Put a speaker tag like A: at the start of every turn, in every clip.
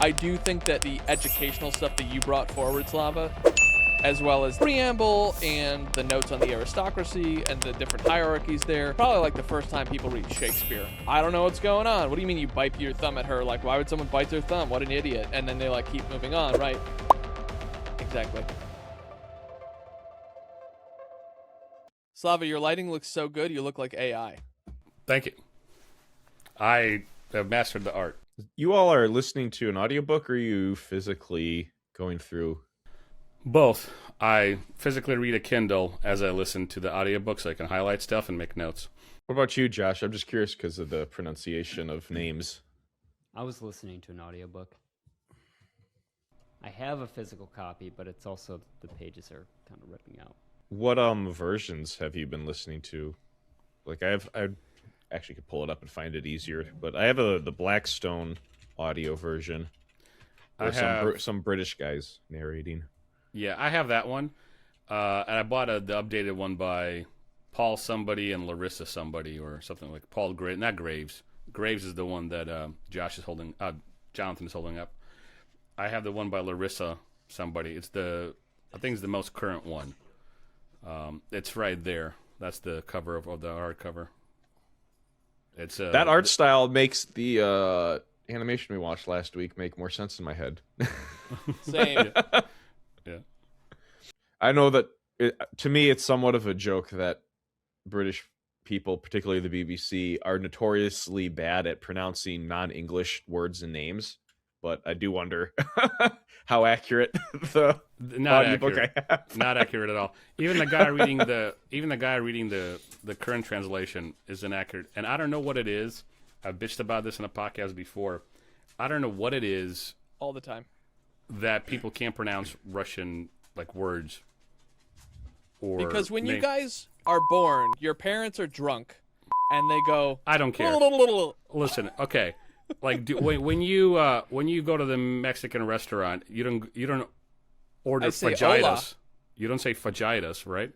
A: I do think that the educational stuff that you brought forward, Slava, as well as preamble and the notes on the aristocracy and the different hierarchies there, probably like the first time people read Shakespeare. I don't know what's going on. What do you mean you bite your thumb at her? Like, why would someone bite their thumb? What an idiot. And then they like keep moving on, right? Exactly. Slava, your lighting looks so good, you look like AI.
B: Thank you. I have mastered the art.
C: You all are listening to an audiobook, or are you physically going through?
B: Both. I physically read a Kindle as I listen to the audiobook so I can highlight stuff and make notes.
C: What about you, Josh? I'm just curious because of the pronunciation of names.
D: I was listening to an audiobook. I have a physical copy, but it's also the pages are kind of ripping out.
C: What versions have you been listening to? Like I actually could pull it up and find it easier, but I have the Blackstone audio version.
B: I have
C: some British guys narrating.
B: Yeah, I have that one, and I bought the updated one by Paul somebody and Larissa somebody or something like Paul Graves, not Graves. Graves is the one that Jonathan is holding up. I have the one by Larissa somebody. I think it's the most current one. It's right there. That's the cover of the hardcover. It's
C: that art style makes the animation we watched last week make more sense in my head.
A: Same.
B: Yeah.
C: I know that to me it's somewhat of a joke that British people, particularly the BBC, are notoriously bad at pronouncing non-English words and names. But I do wonder how accurate the audiobook I have.
B: Not accurate at all. Even the guy reading the current translation is inaccurate. And I don't know what it is. I've bitched about this in a podcast before. I don't know what it is
A: All the time.
B: that people can't pronounce Russian like words. Or
A: because when you guys are born, your parents are drunk, and they go.
B: I don't care. Listen, okay. Like when you go to the Mexican restaurant, you don't order fajitas.
A: Hola.
B: You don't say fajitas, right?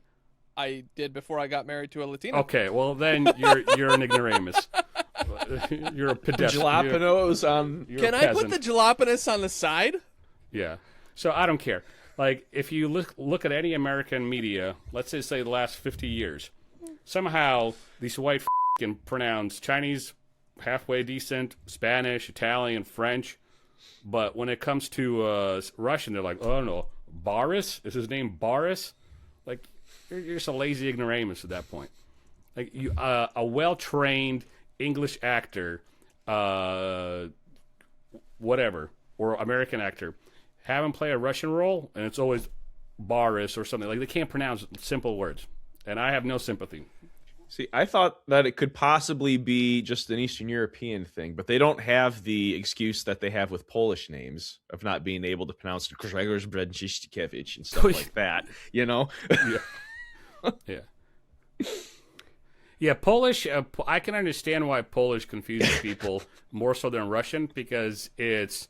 A: I did before I got married to a Latina.
B: Okay, well then you're an ignoramus. You're a pedestrian.
C: Jalapenos on.
A: Can I put the jalapenos on the side?
B: Yeah. So I don't care. Like if you look at any American media, let's just say the last 50 years, somehow these white can pronounce Chinese halfway decent, Spanish, Italian, French, but when it comes to Russian, they're like, oh no, Boris? Is his name Boris? Like, you're just a lazy ignoramus at that point. Like, you, a well-trained English actor, whatever, or American actor, have him play a Russian role, and it's always Boris or something. Like, they can't pronounce simple words, and I have no sympathy.
C: See, I thought that it could possibly be just an Eastern European thing, but they don't have the excuse that they have with Polish names of not being able to pronounce Grzegorz Brzezinskiewicz and stuff like that, you know?
B: Yeah, Polish, I can understand why Polish confuses people more so than Russian, because it's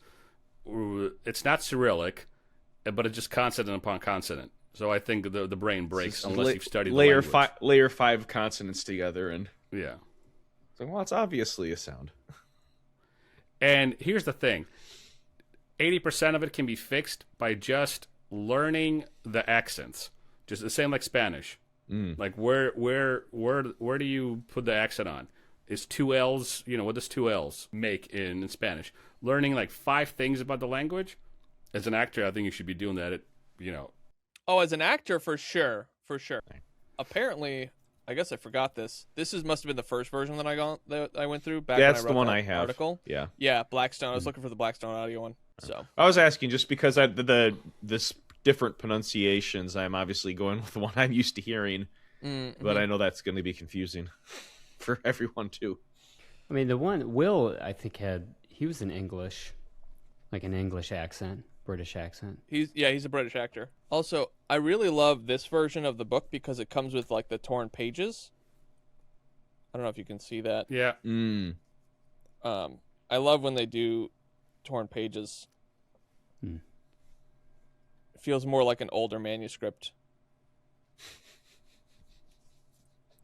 B: not Cyrillic, but it's just consonant upon consonant. So I think the brain breaks unless you've studied the language.
C: Layer 5 consonants together, and
B: yeah.
C: So, well, it's obviously a sound.
B: And here's the thing: 80% of it can be fixed by just learning the accents. Just the same like Spanish. Like where do you put the accent on? Is two L's? You know, what does two L's make in Spanish? Learning like 5 things about the language. As an actor, I think you should be doing that.
A: Oh, as an actor, for sure. Apparently, I guess I forgot this. Must have been the first version that I went through back when I wrote
C: the one
A: that
C: I have.
A: article. Yeah, Blackstone. I was looking for the Blackstone audio one. So
C: I was asking just because this different pronunciations. I'm obviously going with the one I'm used to hearing, but I know that's going to be confusing for everyone too.
D: I mean, the one Will, I think he was in English, like an English accent. British accent.
A: He's a British actor. Also, I really love this version of the book because it comes with like the torn pages. I don't know if you can see that.
B: Yeah.
A: I love when they do torn pages. It feels more like an older manuscript.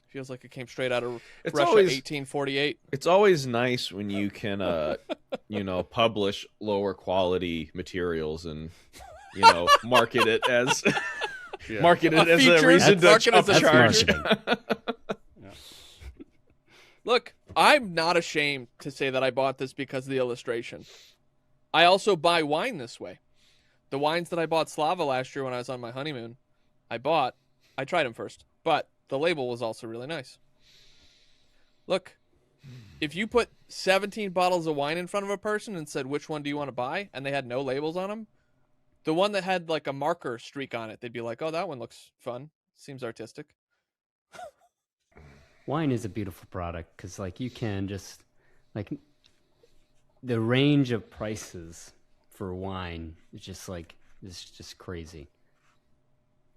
A: Feels like it came straight out of Russia, 1848.
C: It's always nice when you can publish lower quality materials and, market it as
B: Yeah.
C: market it as
A: feature,
C: a reason to
A: market as a
C: upcharge.
B: Yeah.
A: Look, I'm not ashamed to say that I bought this because of the illustration. I also buy wine this way. The wines that I bought Slava last year when I was on my honeymoon, I tried them first, but the label was also really nice. Look, if you put 17 bottles of wine in front of a person and said, which one do you want to buy? And they had no labels on them, the one that had like a marker streak on it, they'd be like, oh, that one looks fun. Seems artistic.
D: Wine is a beautiful product because, like, you can just, like, the range of prices for wine is just like, it's just crazy.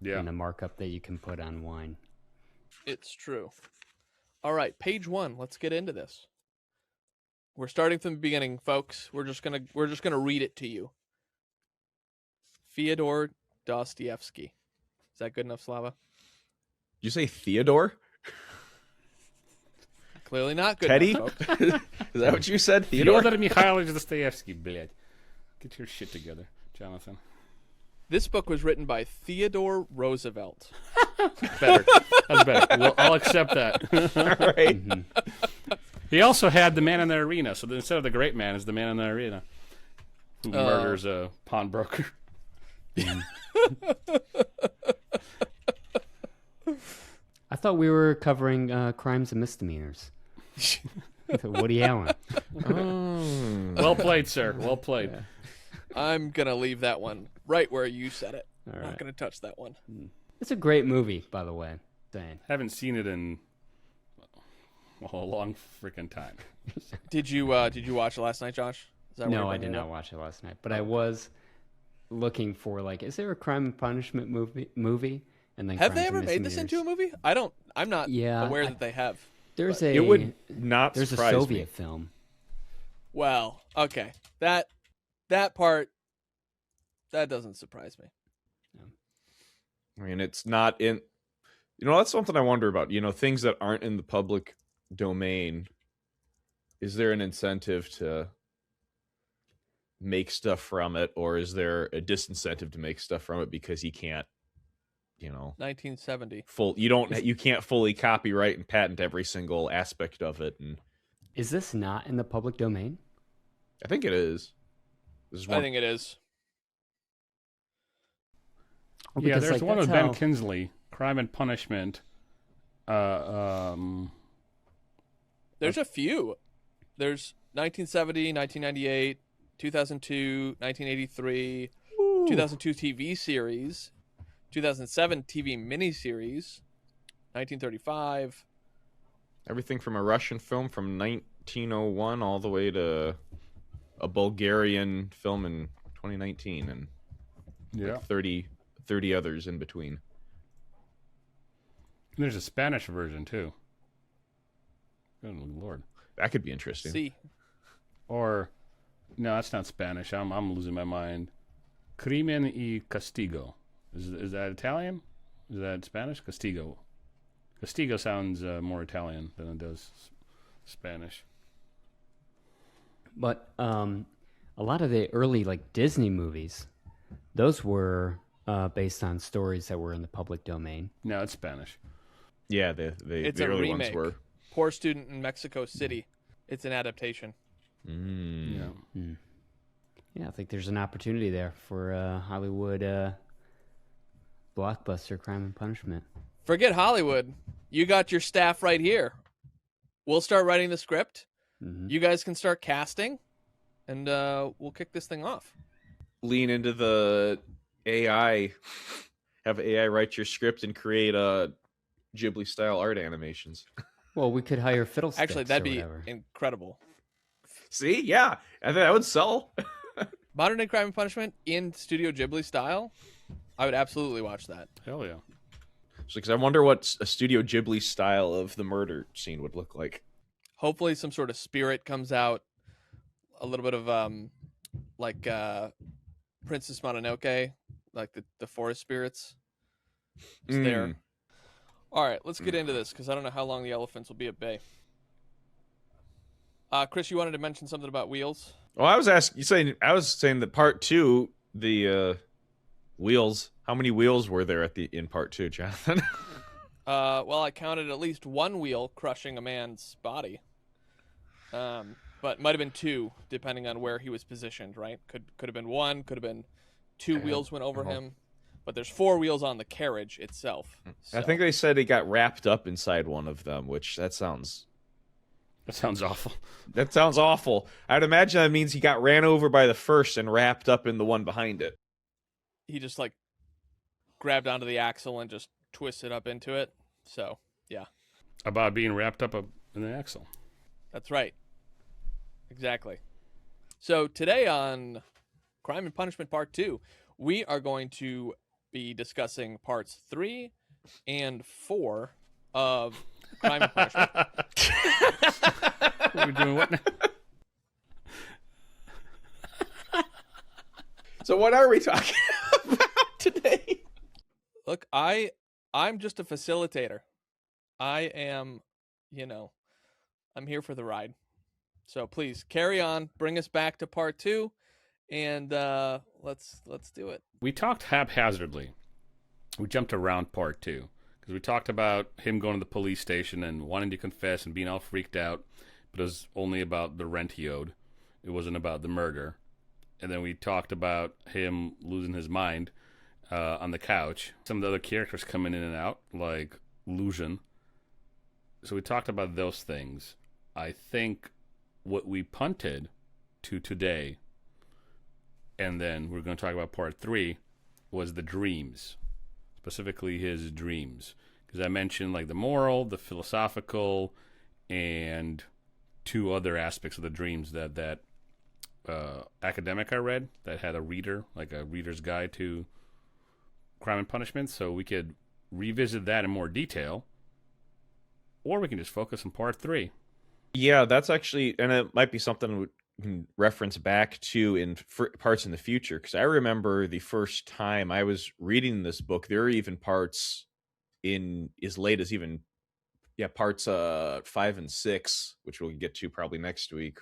B: Yeah.
D: And the markup that you can put on wine.
A: It's true. All right, page 1. Let's get into this. We're starting from the beginning, folks. We're just gonna read it to you. Fyodor Dostoevsky. Is that good enough, Slava?
C: Did you say Theodore?
A: Clearly not good
C: Teddy?
A: enough, folks.
C: Is that what you said? Theodore?
B: Fyodor Mikhailovich Dostoevsky, blядь. Get your shit together, Jonathan.
A: This book was written by Theodore Roosevelt.
B: Better. That's better. I'll accept that.
C: All right.
D: Mm-hmm.
B: He also had the man in the arena, so instead of the great man, is the man in the arena who murders a pawnbroker.
D: I thought we were covering crimes and misdemeanors. With Woody Allen.
B: Well played, sir. Well played.
D: Yeah.
A: I'm going to leave that one right where you said it.
D: All
A: I'm
D: right.
A: not going to touch that one.
D: It's a great movie, by the way. Saying.
B: Haven't seen it in a long freaking time.
A: Did you watch it last night, Josh? Is that what
D: No,
A: you're
D: I
A: bringing
D: did
A: it
D: not
A: up?
D: watch it last night, but I was looking for, like, is there a crime and punishment movie? And then
A: Have
D: Crimes
A: they
D: and
A: ever made this into a
D: Misdemeanors?
A: movie? I'm not
D: Yeah,
A: aware that they have.
D: There's
C: It would not
D: there's a
C: surprise
D: Soviet
C: me.
D: film.
A: Well, okay. That part, that doesn't surprise me.
C: I mean, it's not in. That's something I wonder about. Things that aren't in the public domain. Is there an incentive to make stuff from it, or is there a disincentive to make stuff from it because you can't,
A: 1970.
C: you can't fully copyright and patent every single aspect of it, and
D: Is this not in the public domain?
C: I think it is. This is
A: I think it is.
D: Well,
B: Yeah,
D: because,
B: there's
D: like,
B: one with
D: that's
B: Ben
D: how-
B: Kinsley, Crime and Punishment.
A: There's a few. There's 1970, 1998, 2002, 1983, 2002 TV series, 2007 TV miniseries, 1935.
C: everything from a Russian film from 1901 all the way to a Bulgarian film in 2019, and
B: Yeah.
C: like 30 others in between.
B: And there's a Spanish version, too. Good Lord.
C: That could be interesting.
A: See,
B: Or, no, that's not Spanish. I'm losing my mind. Crimen y Castigo. Is that Italian? Is that Spanish? Castigo. Castigo sounds more Italian than it does Spanish.
D: But a lot of the early, like, Disney movies, those were based on stories that were in the public domain.
B: No, it's Spanish.
C: Yeah, the
A: it's
C: the
A: a
C: early
A: remake.
C: ones were.
A: Poor Student in Mexico City. It's an adaptation.
B: Yeah.
D: Yeah, I think there's an opportunity there for Hollywood blockbuster Crime and Punishment.
A: Forget Hollywood. You got your staff right here. We'll start writing the script.
D: Mm-hmm.
A: You guys can start casting, and we'll kick this thing off.
C: Lean into the AI, have AI write your script and create Ghibli style art animations.
D: Well, we could hire Fiddlesticks.
A: Actually, that'd
D: or
A: be
D: whatever.
A: incredible.
C: See, yeah, I think that would sell.
A: Modern Day Crime and Punishment in Studio Ghibli style. I would absolutely watch that.
B: Hell yeah.
C: Because I wonder what a Studio Ghibli style of the murder scene would look like.
A: Hopefully, some sort of spirit comes out. A little bit of like Princess Mononoke, like the forest spirits. It's there. All right, let's get into this because I don't know how long the elephants will be at bay. Chris, you wanted to mention something about wheels?
C: Well, I was saying that part 2, the wheels. How many wheels were there in part 2, Jonathan?
A: Well, I counted at least one wheel crushing a man's body. But might have been 2, depending on where he was positioned. Right? Could have been 1. Could have been 2 wheels went over him. But there's 4 wheels on the carriage itself. So.
C: I think they said he got wrapped up inside one of them, which that sounds
B: awful.
C: That sounds awful. I'd imagine that means he got ran over by the first and wrapped up in the one behind it.
A: He just like grabbed onto the axle and just twisted up into it. So, yeah.
B: About being wrapped up in the axle.
A: That's right. Exactly. So today on Crime and Punishment Part 2, we are going to be discussing parts 3 and 4 of Crime and Punishment.
B: What are we doing? What now?
C: So what are we talking about today?
A: Look, I'm just a facilitator. I am, I'm here for the ride. So please carry on, bring us back to part 2, and let's do it.
B: We talked haphazardly. We jumped around part 2 because we talked about him going to the police station and wanting to confess and being all freaked out, but it was only about the rent he owed. It wasn't about the murder. And then we talked about him losing his mind on the couch. Some of the other characters coming in and out, like Lucian. So we talked about those things. I think what we punted to today, and then we're going to talk about part 3, was the dreams. Specifically his dreams. Because I mentioned like the moral, the philosophical, and 2 other aspects of the dreams that academic I read that had a reader, like a reader's guide to Crime and Punishment. So we could revisit that in more detail, or we can just focus on part 3.
C: Yeah, that's actually, and it might be something we can reference back to in parts in the future, because I remember the first time I was reading this book, there were even parts in as late as parts 5 and 6, which we'll get to probably next week,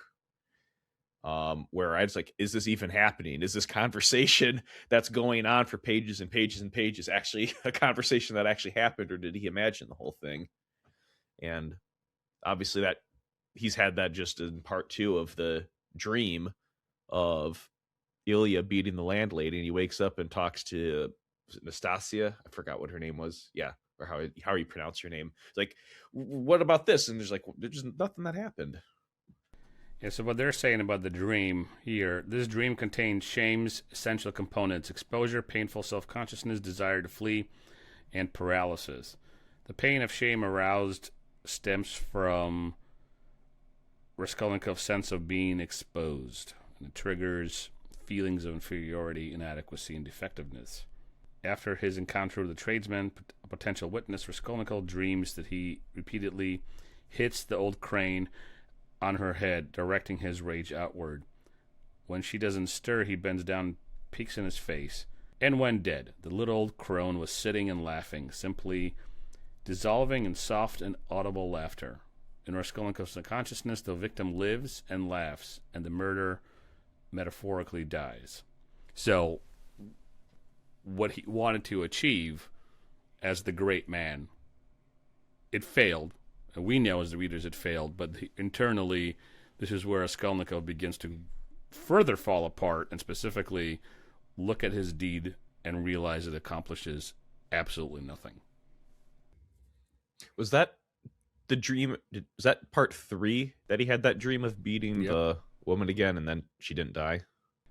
C: where I was like, is this even happening? Is this conversation that's going on for pages and pages and pages actually a conversation that actually happened, or did he imagine the whole thing? And obviously that he's had that just in part 2 of the dream of Ilya beating the landlady, and he wakes up and talks to Nastasia. I forgot what her name was. Yeah, or how you pronounce your name. It's like, what about this? And there's nothing that happened.
B: Yeah, so what they're saying about the dream here, this dream contains shame's essential components: exposure, painful self-consciousness, desire to flee, and paralysis. The pain of shame aroused stems from Raskolnikov's sense of being exposed, and it triggers feelings of inferiority, inadequacy, and defectiveness. After his encounter with the tradesman, a potential witness, Raskolnikov dreams that he repeatedly hits the old crane on her head, directing his rage outward. When she doesn't stir, he bends down, peeks in his face. And when dead, the little old crone was sitting and laughing, simply dissolving in soft and audible laughter. In Raskolnikov's unconsciousness, the victim lives and laughs, and the murderer metaphorically dies. So, what he wanted to achieve as the great man, it failed. And we know as the readers it failed, but internally, this is where Raskolnikov begins to further fall apart, and specifically look at his deed and realize it accomplishes absolutely nothing.
C: Was that the dream? Was that part 3 that he had that dream of beating the woman again, and then she didn't die?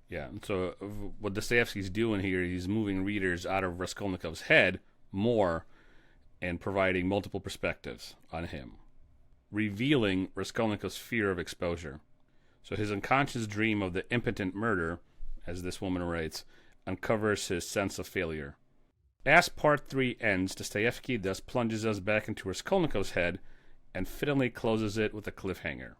B: Yeah, and so what Dostoevsky's doing here, he's moving readers out of Raskolnikov's head more and providing multiple perspectives on him, revealing Raskolnikov's fear of exposure. So his unconscious dream of the impotent murder, as this woman writes, uncovers his sense of failure. As part 3 ends, Dostoevsky thus plunges us back into Raskolnikov's head and fittingly closes it with a cliffhanger.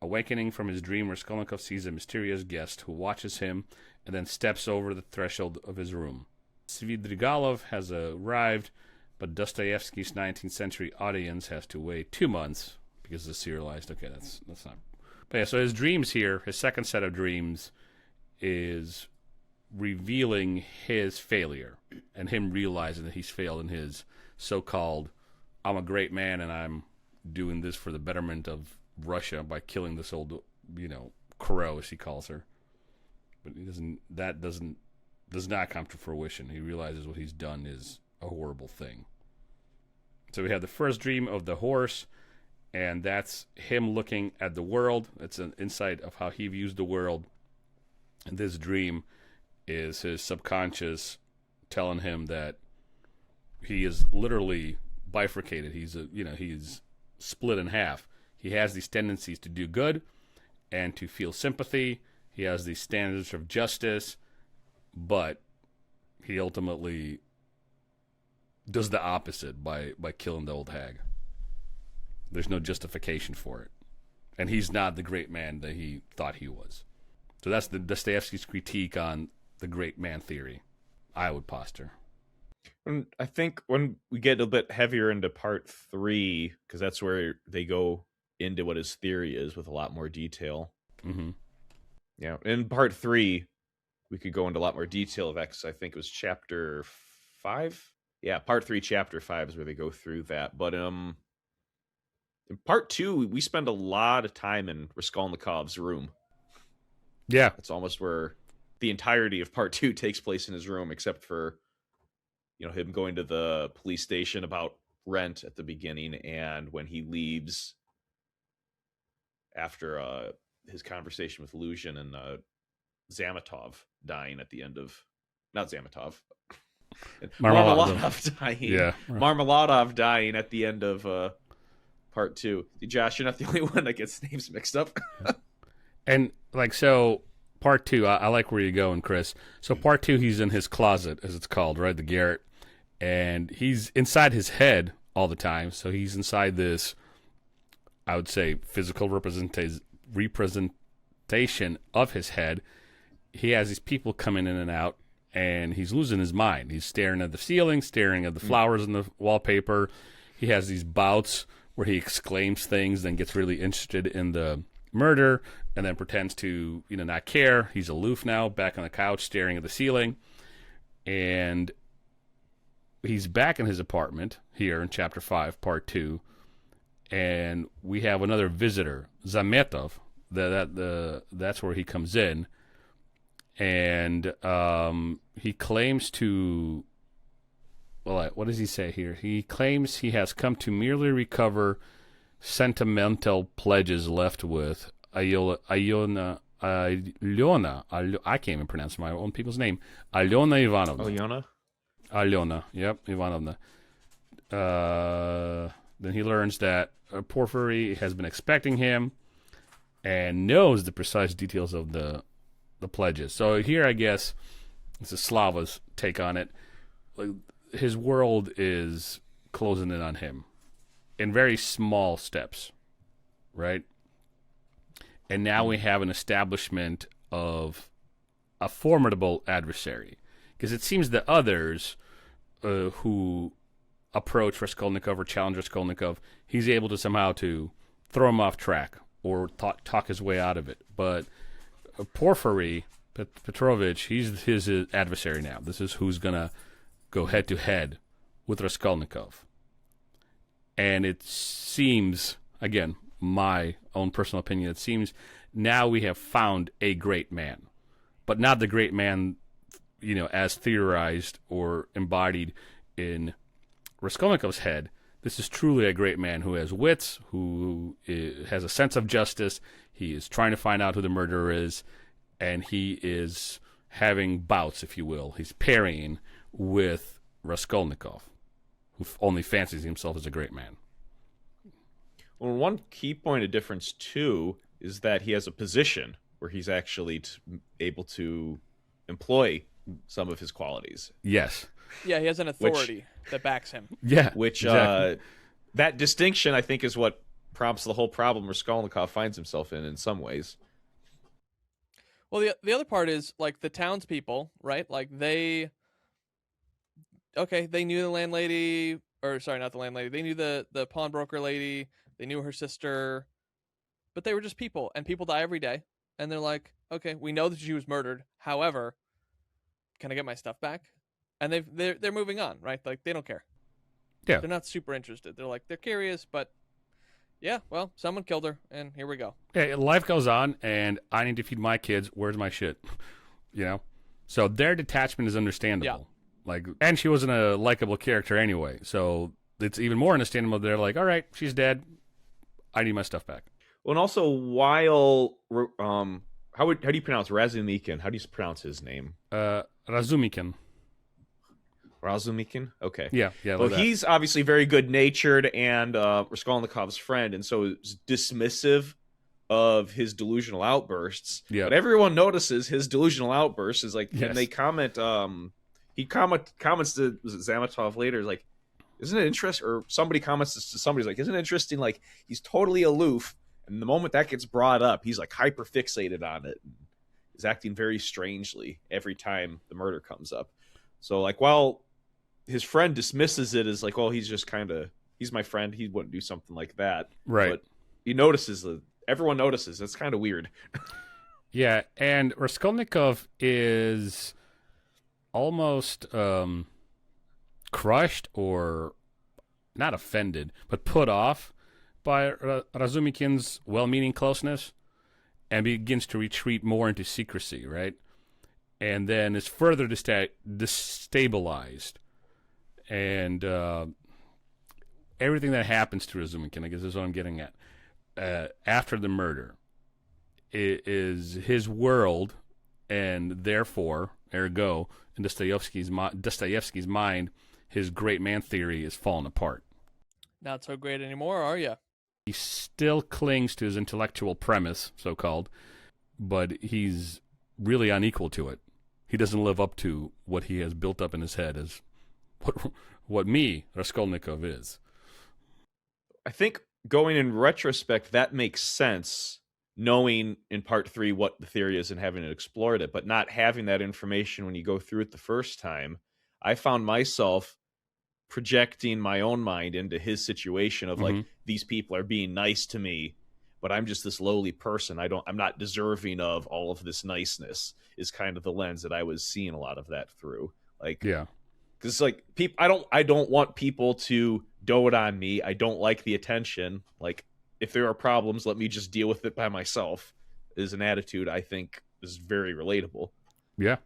B: Awakening from his dream, Raskolnikov sees a mysterious guest who watches him and then steps over the threshold of his room. Svidrigailov has arrived, but Dostoevsky's 19th century audience has to wait 2 months because it's serialized. Okay, that's not But yeah, so his dreams here, his second set of dreams, is revealing his failure and him realizing that he's failed in his so-called, I'm a great man and I'm doing this for the betterment of Russia by killing this old, crow, as he calls her. But does not come to fruition. He realizes what he's done is a horrible thing. So we have the first dream of the horse, and that's him looking at the world. It's an insight of how he views the world. And this dream is his subconscious telling him that he is literally bifurcated. He's split in half. He has these tendencies to do good and to feel sympathy. He has these standards of justice, but he ultimately does the opposite by killing the old hag. There's no justification for it. And he's not the great man that he thought he was. So that's the Dostoevsky's critique on the great man theory, I would posture.
C: And I think when we get a bit heavier into part 3, because that's where they go into what his theory is with a lot more detail.
B: Mm-hmm.
C: Yeah, in part 3, we could go into a lot more detail of X. I think it was chapter 5. Yeah, part 3, chapter 5 is where they go through that. But in part 2, we spend a lot of time in Raskolnikov's room.
B: Yeah.
C: It's almost where the entirety of part 2 takes place in his room, except for him going to the police station about rent at the beginning, and when he leaves after his conversation with Luzhin, and Zamatov dying at the end of... Not Zamatov. Marmeladov dying.
B: Yeah.
C: Marmeladov dying at the end of part 2. Josh, you're not the only one that gets names mixed up.
B: And, so, part 2, I like where you're going, Chris. So, part 2, he's in his closet, as it's called, right? The Garret. And he's inside his head all the time. So, he's inside this, I would say, physical representation of his head. He has these people coming in and out, and he's losing his mind. He's staring at the ceiling, staring at the flowers in the wallpaper. He has these bouts where he exclaims things, then gets really interested in the murder, and then pretends to, not care. He's aloof now, back on the couch, staring at the ceiling. And he's back in his apartment here in Chapter 5, Part 2, and we have another visitor, Zametov. That's where he comes in, and he claims to... Well, what does he say here? He claims he has come to merely recover sentimental pledges left with Alyona, I can't even pronounce my own people's name. Alyona Ivanovna. Alyona, yep, Ivanovna. Then he learns that Porfiry has been expecting him and knows the precise details of the pledges. So here, I guess, this is Slava's take on it. His world is closing in on him in very small steps, right? And now we have an establishment of a formidable adversary. Because it seems that others who approach Raskolnikov or challenge Raskolnikov, he's able to somehow to throw him off track or talk his way out of it. But Porfiry, Petrovich, he's his adversary now. This is who's going to go head-to-head with Raskolnikov. And it seems, again, my own personal opinion, it seems now we have found a great man. But not the great man, as theorized or embodied in Raskolnikov's head. This is truly a great man who has wits, who has a sense of justice. He is trying to find out who the murderer is, and he is having bouts, if you will. He's parrying with Raskolnikov, who only fancies himself as a great man.
C: Well, one key point of difference, too, is that he has a position where he's actually able to employ some of his qualities.
B: Yes.
A: Yeah, he has an authority that backs him.
B: Yeah.
C: Which,
B: exactly.
C: That distinction, I think, is what prompts the whole problem Raskolnikov finds himself in some ways.
A: Well, the other part is, the townspeople, right? They knew the landlady, or sorry, not the landlady. They knew the pawnbroker lady. They knew her sister. but they were just people, and people die every day. And they're like, okay, we know that she was murdered. However, can I get my stuff back? And they're moving on, right? Like, they don't care.
B: Yeah.
A: They're not super interested. They're like, they're curious, but yeah, well, someone killed her, and here we go.
B: Yeah, life goes on, and I need to feed my kids. Where's my shit? You know? So their detachment is understandable.
A: Yeah.
B: Like, and she wasn't a likable character anyway, so it's even more understandable. They're like, all right, she's dead. I need my stuff back.
C: Well, and also, while how do you pronounce Razumikin? How do you pronounce his name?
B: Razumikin.
C: Razumikin? Okay.
B: Yeah.
C: Well, he's obviously very good-natured and Raskolnikov's friend, and so is dismissive of his delusional outbursts.
B: Yeah.
C: But everyone notices his delusional outbursts is like,
B: Yes.
C: and they comment. He comments to Zamatov later, like, isn't it interesting? Or somebody comments to somebody's like, isn't it interesting? Like, he's totally aloof, and the moment that gets brought up, he's like hyper fixated on it. Is acting very strangely every time the murder comes up. So, like, while his friend dismisses it as like, well, he's just kind of, he's my friend, he wouldn't do something like that.
B: Right.
C: But he notices, everyone notices. It's kind of weird.
B: Yeah, and Raskolnikov is almost crushed, or not offended, but put off by Razumikin's well-meaning closeness, and begins to retreat more into secrecy, right? And then is further destabilized. And everything that happens to Razumikin, I guess is what I'm getting at, after the murder, is his world, and therefore, ergo, in Dostoevsky's mind, his great man theory is falling apart.
A: Not so great anymore, are you?
B: He still clings to his intellectual premise, so-called, but he's really unequal to it. He doesn't live up to what he has built up in his head as what me, Raskolnikov, is.
C: I think going in retrospect, that makes sense, knowing in part 3 what the theory is and having explored it, but not having that information when you go through it the first time. I found myself projecting my own mind into his situation of like, these people are being nice to me, but I'm just this lowly person. I'm not deserving of all of this niceness, is kind of the lens that I was seeing a lot of that through. Like,
B: Yeah.
C: because like I don't want people to dote on me. I don't like the attention. Like, if there are problems, let me just deal with it by myself, is an attitude I think is very relatable.
B: Yeah.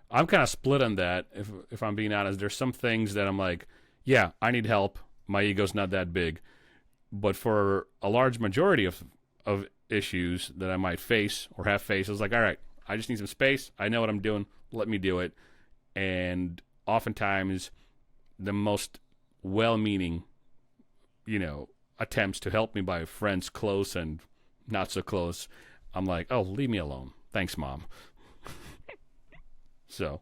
B: I'm kind of split on that, if I'm being honest. There's some things that I'm like, yeah, I need help. My ego's not that big. But for a large majority of issues that I might face or have faced, I was like, all right, I just need some space. I know what I'm doing. Let me do it. And oftentimes, the most well-meaning, attempts to help me by friends close and not so close, I'm like, oh, leave me alone. Thanks, Mom. So,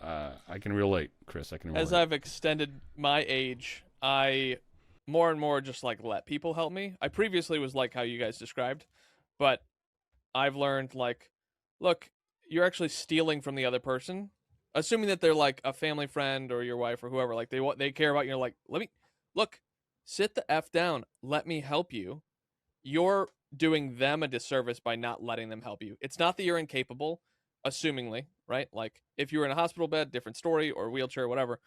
B: I can relate, Chris. I can relate.
A: As I've extended my age, I more and more just like let people help me. I previously was like how you guys described, but I've learned like, look, you're actually stealing from the other person, assuming that they're like a family friend or your wife or whoever. Like they care about you. Like, sit the F down. Let me help you. You're doing them a disservice by not letting them help you. It's not that you're incapable, assumingly, right? Like if you were in a hospital bed, different story, or wheelchair, whatever.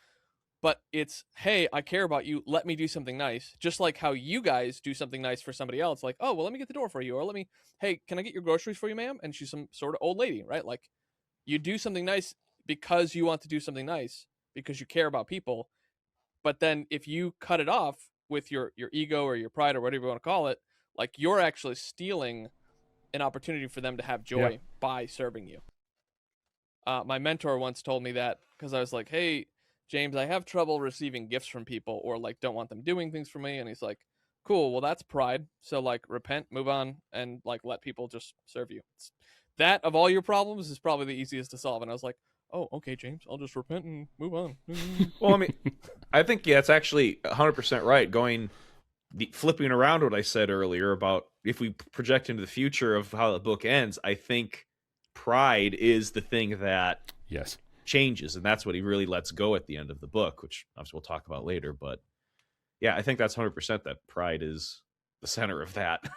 A: But it's, hey, I care about you. Let me do something nice. Just like how you guys do something nice for somebody else. Like, oh, well, let me get the door for you. Or hey, can I get your groceries for you, ma'am? And she's some sort of old lady, right? Like you do something nice because you want to do something nice, because you care about people. But then if you cut it off with your ego or your pride or whatever you want to call it, like you're actually stealing an opportunity for them to have joy by serving you. My mentor once told me that because I was like, hey, James, I have trouble receiving gifts from people or like don't want them doing things for me. And he's like, cool, well, that's pride. So like repent, move on, and like let people just serve you. That of all your problems is probably the easiest to solve. And I was like, oh, okay, James, I'll just repent and move on.
C: Well, I mean, I think it's actually 100% right. Flipping around what I said earlier about if we project into the future of how the book ends, I think pride is the thing that changes, and that's what he really lets go at the end of the book, which obviously we'll talk about later. But yeah, I think that's 100% that pride is the center of that.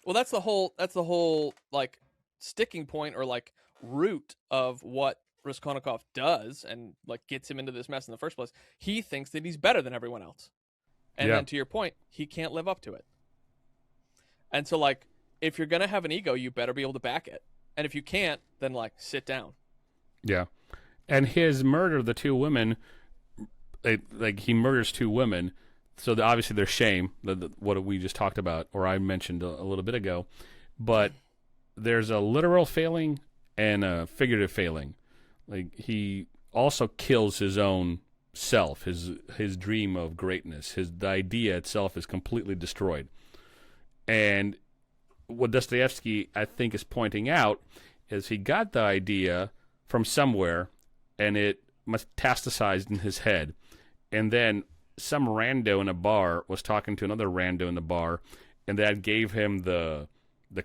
A: Well, that's the whole like sticking point or like root of what Raskolnikov does and like gets him into this mess in the first place. He thinks that he's better than everyone else. And
B: Yeah.
A: then to your point, he can't live up to it. And so like if you're going to have an ego, you better be able to back it. And if you can't, then like sit down.
B: Yeah. And his murder of the two women, like he murders two women, so obviously there's shame, what we just talked about, or I mentioned a little bit ago, but there's a literal failing and a figurative failing. Like he also kills his own self, his dream of greatness, the idea itself is completely destroyed. And what Dostoevsky, I think, is pointing out is he got the idea from somewhere, and it metastasized in his head. And then some rando in a bar was talking to another rando in the bar, and that gave him the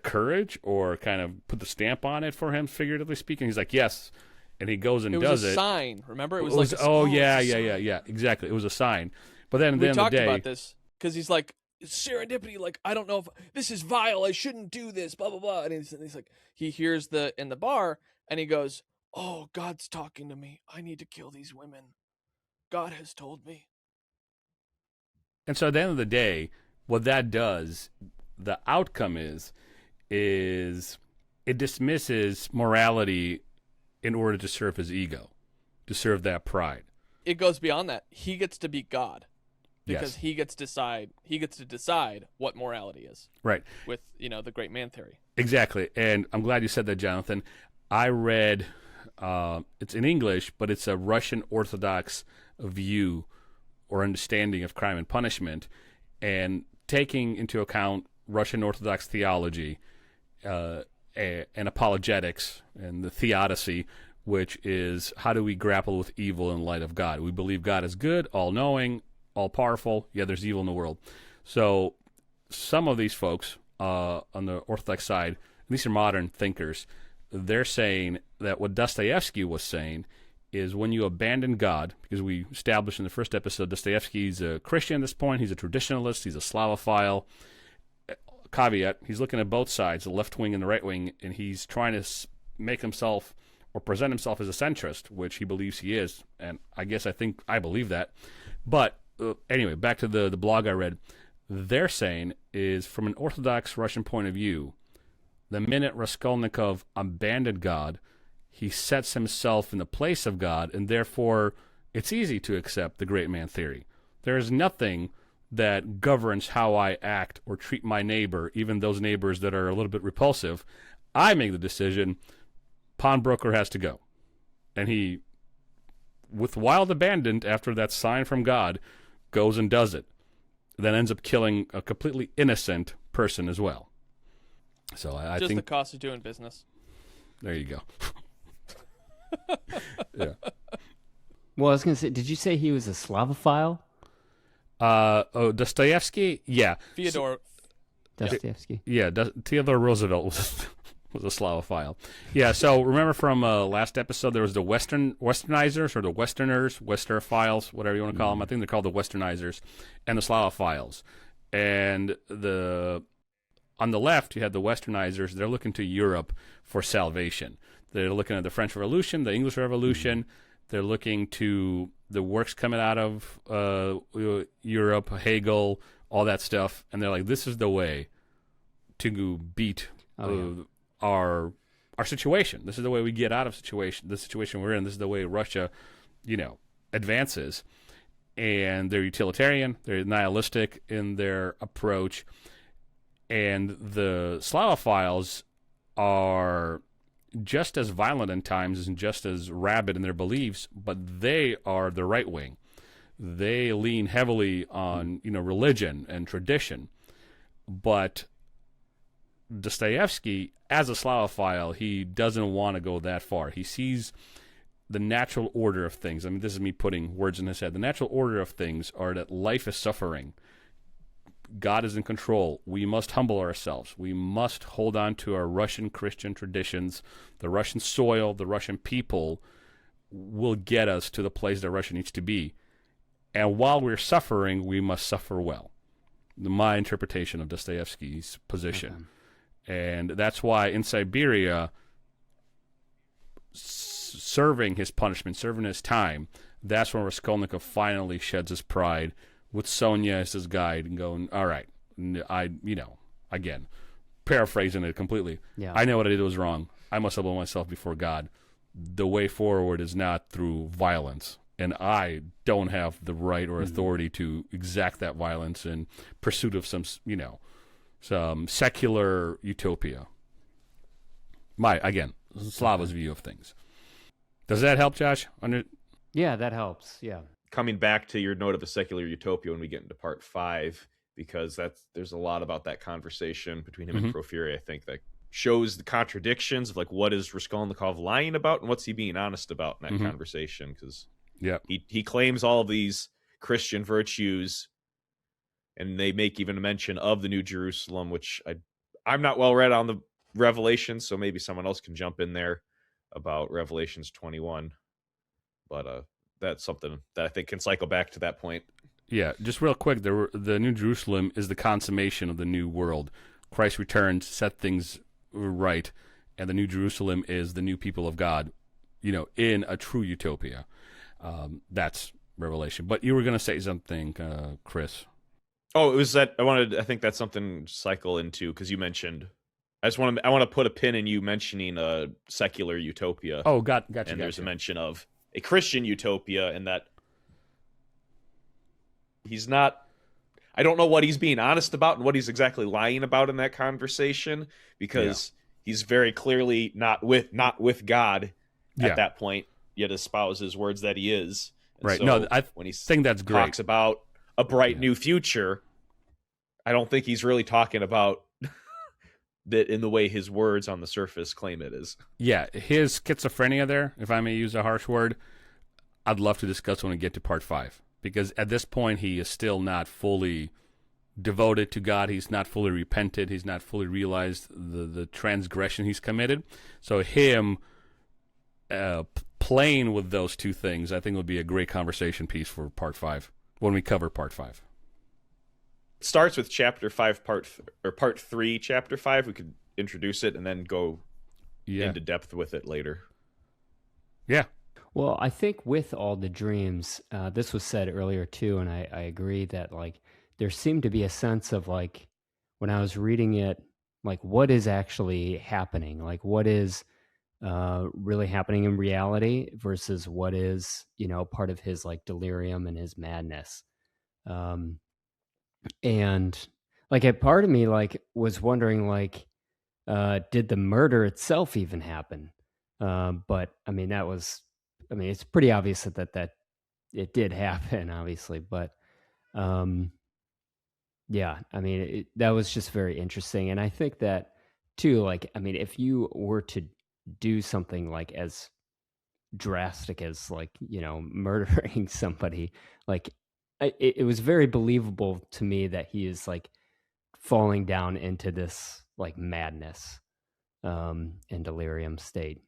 B: courage, or kind of put the stamp on it for him, figuratively speaking. He's like, yes, and he goes and
A: It
B: does
A: was a
B: it.
A: sign. Remember, it was
B: It
A: like
B: yeah, exactly. It was a sign. But then at the
A: we
B: end of
A: talked
B: the day,
A: about this because he's like serendipity. Like I don't know if this is vile. I shouldn't do this. Blah blah blah. And he's like he hears in the bar and he goes, "Oh, God's talking to me. I need to kill these women. God has told me."
B: and so at the end of the day, what that does, the outcome is it dismisses morality in order to serve his ego, to serve that pride.
A: It goes beyond that. He gets to be God because
B: Yes.
A: he gets to decide what morality is
B: Right.
A: with the great man theory.
B: Exactly. And I'm glad you said that, Jonathan. I read, it's in English, but it's a Russian Orthodox view or understanding of crime and punishment, and taking into account Russian Orthodox theology and apologetics and the Theodicy, which is how do we grapple with evil in light of God. We believe God is good, all-knowing, all-powerful, yet there's evil in the world. So some of these folks on the Orthodox side, these are modern thinkers, they're saying that what Dostoevsky was saying is when you abandon God, because we established in the first episode Dostoevsky's a Christian at this point, he's a traditionalist, he's a Slavophile. Caveat, he's looking at both sides, the left wing and the right wing, and he's trying to make himself or present himself as a centrist, which he believes he is, and I think I believe that. But anyway, back to the blog I read. They're saying is, from an Orthodox Russian point of view, the minute Raskolnikov abandoned God, he sets himself in the place of God, and therefore it's easy to accept the great man theory. There is nothing that governs how I act or treat my neighbor, even those neighbors that are a little bit repulsive. I make the decision, pawnbroker has to go. And he, with wild abandon after that sign from God, goes and does it. Then ends up killing a completely innocent person as well. So I
A: Just
B: think
A: the cost of doing business.
B: there you go. Yeah.
D: Well, I was going to say, did you say he was a Slavophile?
B: Dostoevsky? Yeah.
A: Fyodor.
D: Dostoevsky.
B: Yeah, Theodore Roosevelt was a Slavophile. Yeah, so remember from last episode, there was the Westernizers, or the Westerners, Westerophiles, whatever you want to call them. I think they're called the Westernizers, and the Slavophiles. And on the left, you had the Westernizers. They're looking to Europe for salvation. They're looking at the French Revolution, the English Revolution. They're looking to the works coming out of Europe, Hegel, all that stuff. And they're like, this is the way to beat our situation. This is the way we get out of the situation we're in. This is the way Russia, advances. And they're utilitarian. They're nihilistic in their approach. And the Slavophiles are just as violent in times and just as rabid in their beliefs, but they are the right wing. They lean heavily on religion and tradition. But Dostoevsky, as a Slavophile, he doesn't want to go that far. He sees the natural order of things. I mean, this is me putting words in his head. The natural order of things are that life is suffering. God is in control. We must humble ourselves. We must hold on to our Russian Christian traditions. The Russian soil, the Russian people will get us to the place that Russia needs to be. And while we're suffering, we must suffer well. my interpretation of Dostoevsky's position. And that's why in Siberia, serving his punishment, serving his time, that's when Raskolnikov finally sheds his pride with Sonia as his guide and going, all right, again, paraphrasing it completely.
D: Yeah.
B: I know what I did was wrong. I must humble myself before God. The way forward is not through violence. And I don't have the right or authority to exact that violence in pursuit of some secular utopia. Slava's view of things. Does that help, Josh?
D: Yeah, that helps. Yeah.
C: Coming back to your note of the secular utopia when we get into part 5, because there's a lot about that conversation between him and Porfiry, I think, that shows the contradictions of like what is Raskolnikov lying about and what's he being honest about in that conversation, because he claims all of these Christian virtues, and they make even a mention of the New Jerusalem, which I'm not well read on the Revelations, so maybe someone else can jump in there about Revelations 21. But that's something that I think can cycle back to that point.
B: Yeah, just real quick, the New Jerusalem is the consummation of the new world. Christ returned, set things right, and the New Jerusalem is the new people of God, in a true utopia. That's Revelation. But you were going to say something, Chris.
C: Oh, it was that I think that's something to cycle into, because you mentioned, I want to put a pin in you mentioning a secular utopia.
B: Oh, gotcha.
C: And there's a mention of a Christian utopia, and that he's not, I don't know what he's being honest about and what he's exactly lying about in that conversation, because he's very clearly not with God at that point, yet espouses words that he is. And
B: right.
C: So
B: no, I
C: when he
B: think that's great.
C: Talks about a bright new future, I don't think he's really talking about that in the way his words on the surface claim it is.
B: Yeah, his schizophrenia there, if I may use a harsh word, I'd love to discuss when we get to part 5. Because at this point, he is still not fully devoted to God. He's not fully repented. He's not fully realized the transgression he's committed. So him playing with those two things, I think would be a great conversation piece for part 5, when we cover part 5.
C: It starts with chapter 5, part 3, chapter 5. We could introduce it and then go into depth with it later.
B: Yeah.
D: Well, I think with all the dreams, this was said earlier too, and I agree that like there seemed to be a sense of like when I was reading it, like what is actually happening, like what is really happening in reality versus what is part of his like delirium and his madness, and like a part of me like was wondering like did the murder itself even happen? But I mean it's pretty obvious that it did happen, obviously. But yeah, I mean, that was just very interesting. And I think that too, like, I mean, if you were to do something like as drastic as like, murdering somebody, like it was very believable to me that he is like falling down into this like madness and delirium state,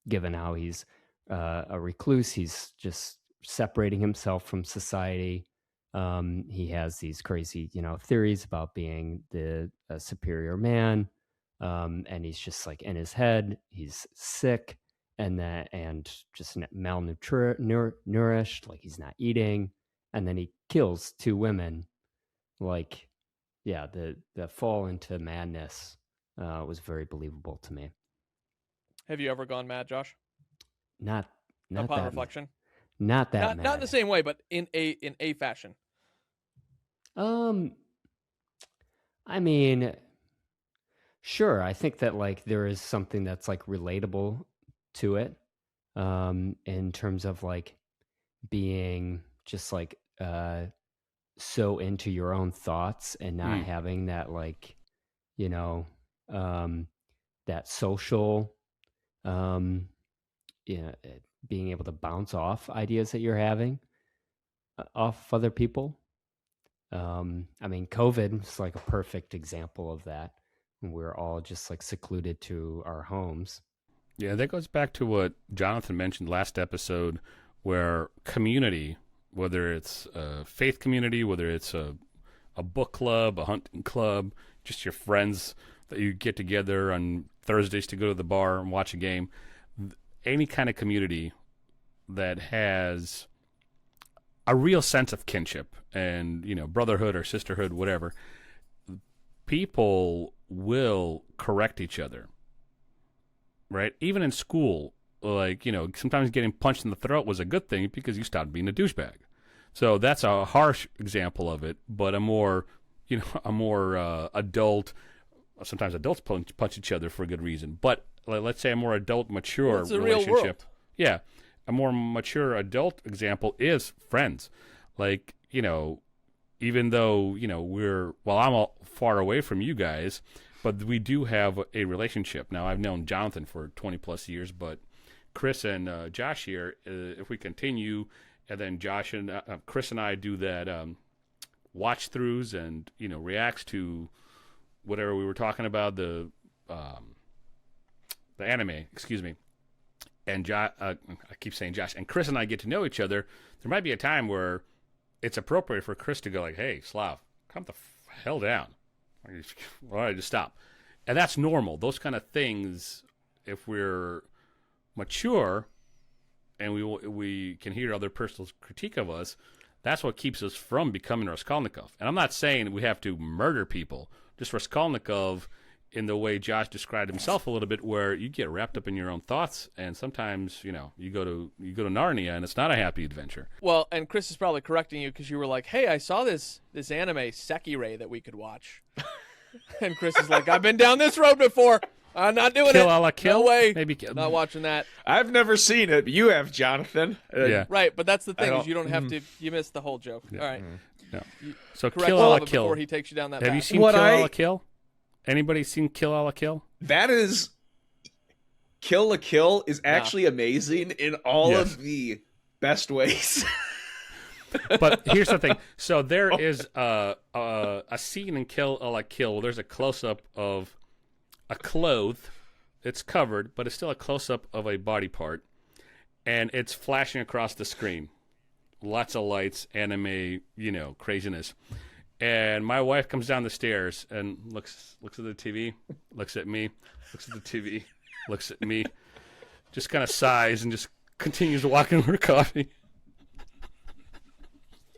D: given how he's a recluse. He's just separating himself from society. He has these crazy, theories about being the superior man. And he's just like in his head, he's sick and just malnourished, like he's not eating. And then he kills 2 women. Like, yeah, the fall into madness was very believable to me.
A: Have you ever gone mad, Josh?
D: Not
A: upon
D: that
A: reflection.
D: Not that mad.
A: Not in the same way, but in a fashion.
D: I mean, sure. I think that like there is something that's like relatable to it, in terms of like being just like so into your own thoughts and not having that like, that social, being able to bounce off ideas that you're having off other people. I mean, COVID is like a perfect example of that. We're all just like secluded to our homes.
B: Yeah, that goes back to what Jonathan mentioned last episode, where community, whether it's a faith community, whether it's a a book club, a hunting club, just your friends that you get together on Thursdays to go to the bar and watch a game. Any kind of community that has a real sense of kinship and, brotherhood or sisterhood, whatever, people will correct each other, right? Even in school, sometimes getting punched in the throat was a good thing because you stopped being a douchebag. So that's a harsh example of it, but a more adult, sometimes adults punch each other for a good reason, but let's say a more adult, mature
A: it's a
B: relationship.
A: real world.
B: Yeah. A more mature adult example is friends. Even though, I'm all far away from you guys, but we do have a relationship. Now, I've known Jonathan for 20 plus years, but Chris and Josh here, if we continue, and then Josh and Chris and I do that watch throughs and, reacts to whatever we were talking about, the anime, excuse me. And I keep saying Josh, and Chris and I get to know each other. There might be a time where it's appropriate for Chris to go like, hey, Slav, calm the hell down. All right, just stop. And that's normal. Those kind of things, if we're mature and we can hear other person's critique of us, that's what keeps us from becoming Raskolnikov. And I'm not saying we have to murder people. Just Raskolnikov in the way Josh described himself a little bit, where you get wrapped up in your own thoughts, and sometimes you go to Narnia, and it's not a happy adventure.
A: Well, and Chris is probably correcting you because you were like, "Hey, I saw this anime Sekirei that we could watch," and Chris is like, "I've been down this road before. I'm not doing
B: Kill
A: it.
B: a la kill?
A: No way.
B: Maybe
A: not watching that."
C: I've never seen it. You have, Jonathan.
B: Yeah.
A: Right, but that's the thing is you don't have to. You missed the whole joke.
B: Yeah.
A: All right.
B: No. So
A: Correct
B: Kill a la
A: Slava
B: kill.
A: before he takes you down that
B: Have
A: path.
B: you seen
C: What
B: Kill a
C: I-
B: la kill? Anybody seen Kill a la kill?
C: That is Kill la Kill is actually amazing in all
B: Yes.
C: of the best ways.
B: But here's the thing. So there is a scene in Kill a la Kill where there's a close-up of a cloth. It's covered, but it's still a close-up of a body part. And it's flashing across the screen. Lots of lights, anime, craziness. And my wife comes down the stairs and looks at the TV, looks at me, looks at the TV, looks at me, just kind of sighs and just continues walking with her coffee.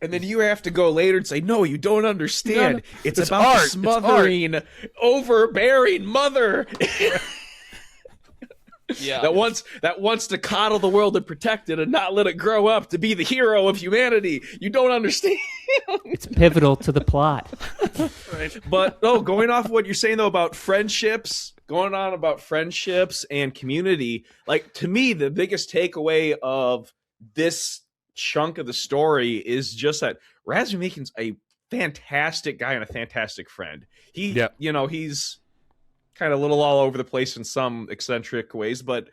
C: And then you have to go later and say, "No, you don't understand.
B: No,
C: It's
B: it's
C: about
B: art.
C: the
B: It's
C: smothering, overbearing mother
A: Yeah.
C: that wants to coddle the world and protect it and not let it grow up to be the hero of humanity. You don't understand."
D: It's pivotal to the plot.
C: But going off what you're saying though about friendships, and community, like to me, the biggest takeaway of this chunk of the story is just that Razumikin's a fantastic guy and a fantastic friend. He's kind of a little all over the place in some eccentric ways, but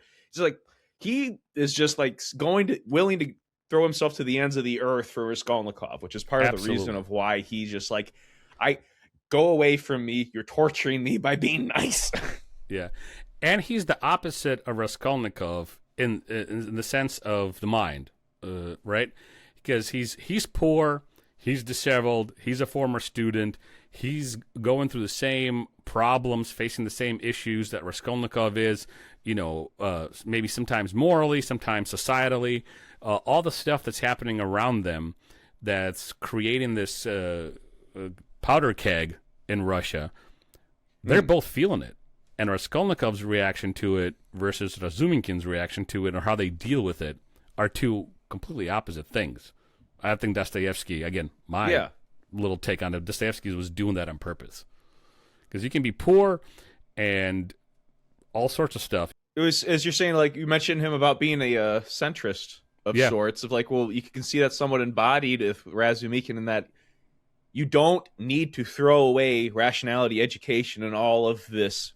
C: he is just like willing to throw himself to the ends of the earth for Raskolnikov, which is part of the reason of why he's just like, I go away from me. You're torturing me by being nice.
B: Yeah. And he's the opposite of Raskolnikov in the sense of the mind, right? Because he's poor, he's disheveled, he's a former student, he's going through the same problems, facing the same issues that Raskolnikov is, maybe sometimes morally, sometimes societally, all the stuff that's happening around them that's creating this powder keg in Russia. They're both feeling it. And Raskolnikov's reaction to it versus Razumikin's reaction to it, or how they deal with it, are two completely opposite things. I think Dostoevsky, again, my little take on it, Dostoevsky was doing that on purpose. Because you can be poor and all sorts of stuff.
C: It was, as you're saying, like you mentioned him about being a centrist of sorts. Of like, well, you can see that somewhat embodied with Razumikin in that you don't need to throw away rationality, education, and all of this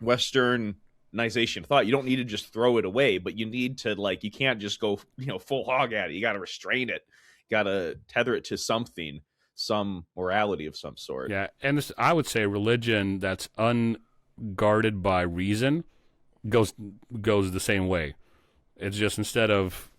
C: Westernization thought. You don't need to just throw it away, but you need to, like, you can't just go, full hog at it. You got to restrain it. You got to tether it to something, some morality of some sort.
B: Yeah, and I would say religion that's unguarded by reason goes the same way. It's just instead of,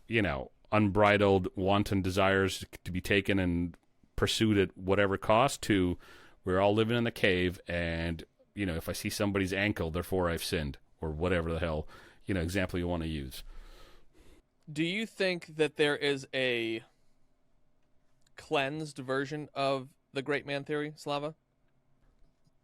B: unbridled wanton desires to be taken and pursued at whatever cost, to we're all living in the cave, and, if I see somebody's ankle, therefore I've sinned, or whatever the hell, example you want to use.
A: Do you think that there is a cleansed version of the great man theory, Slava?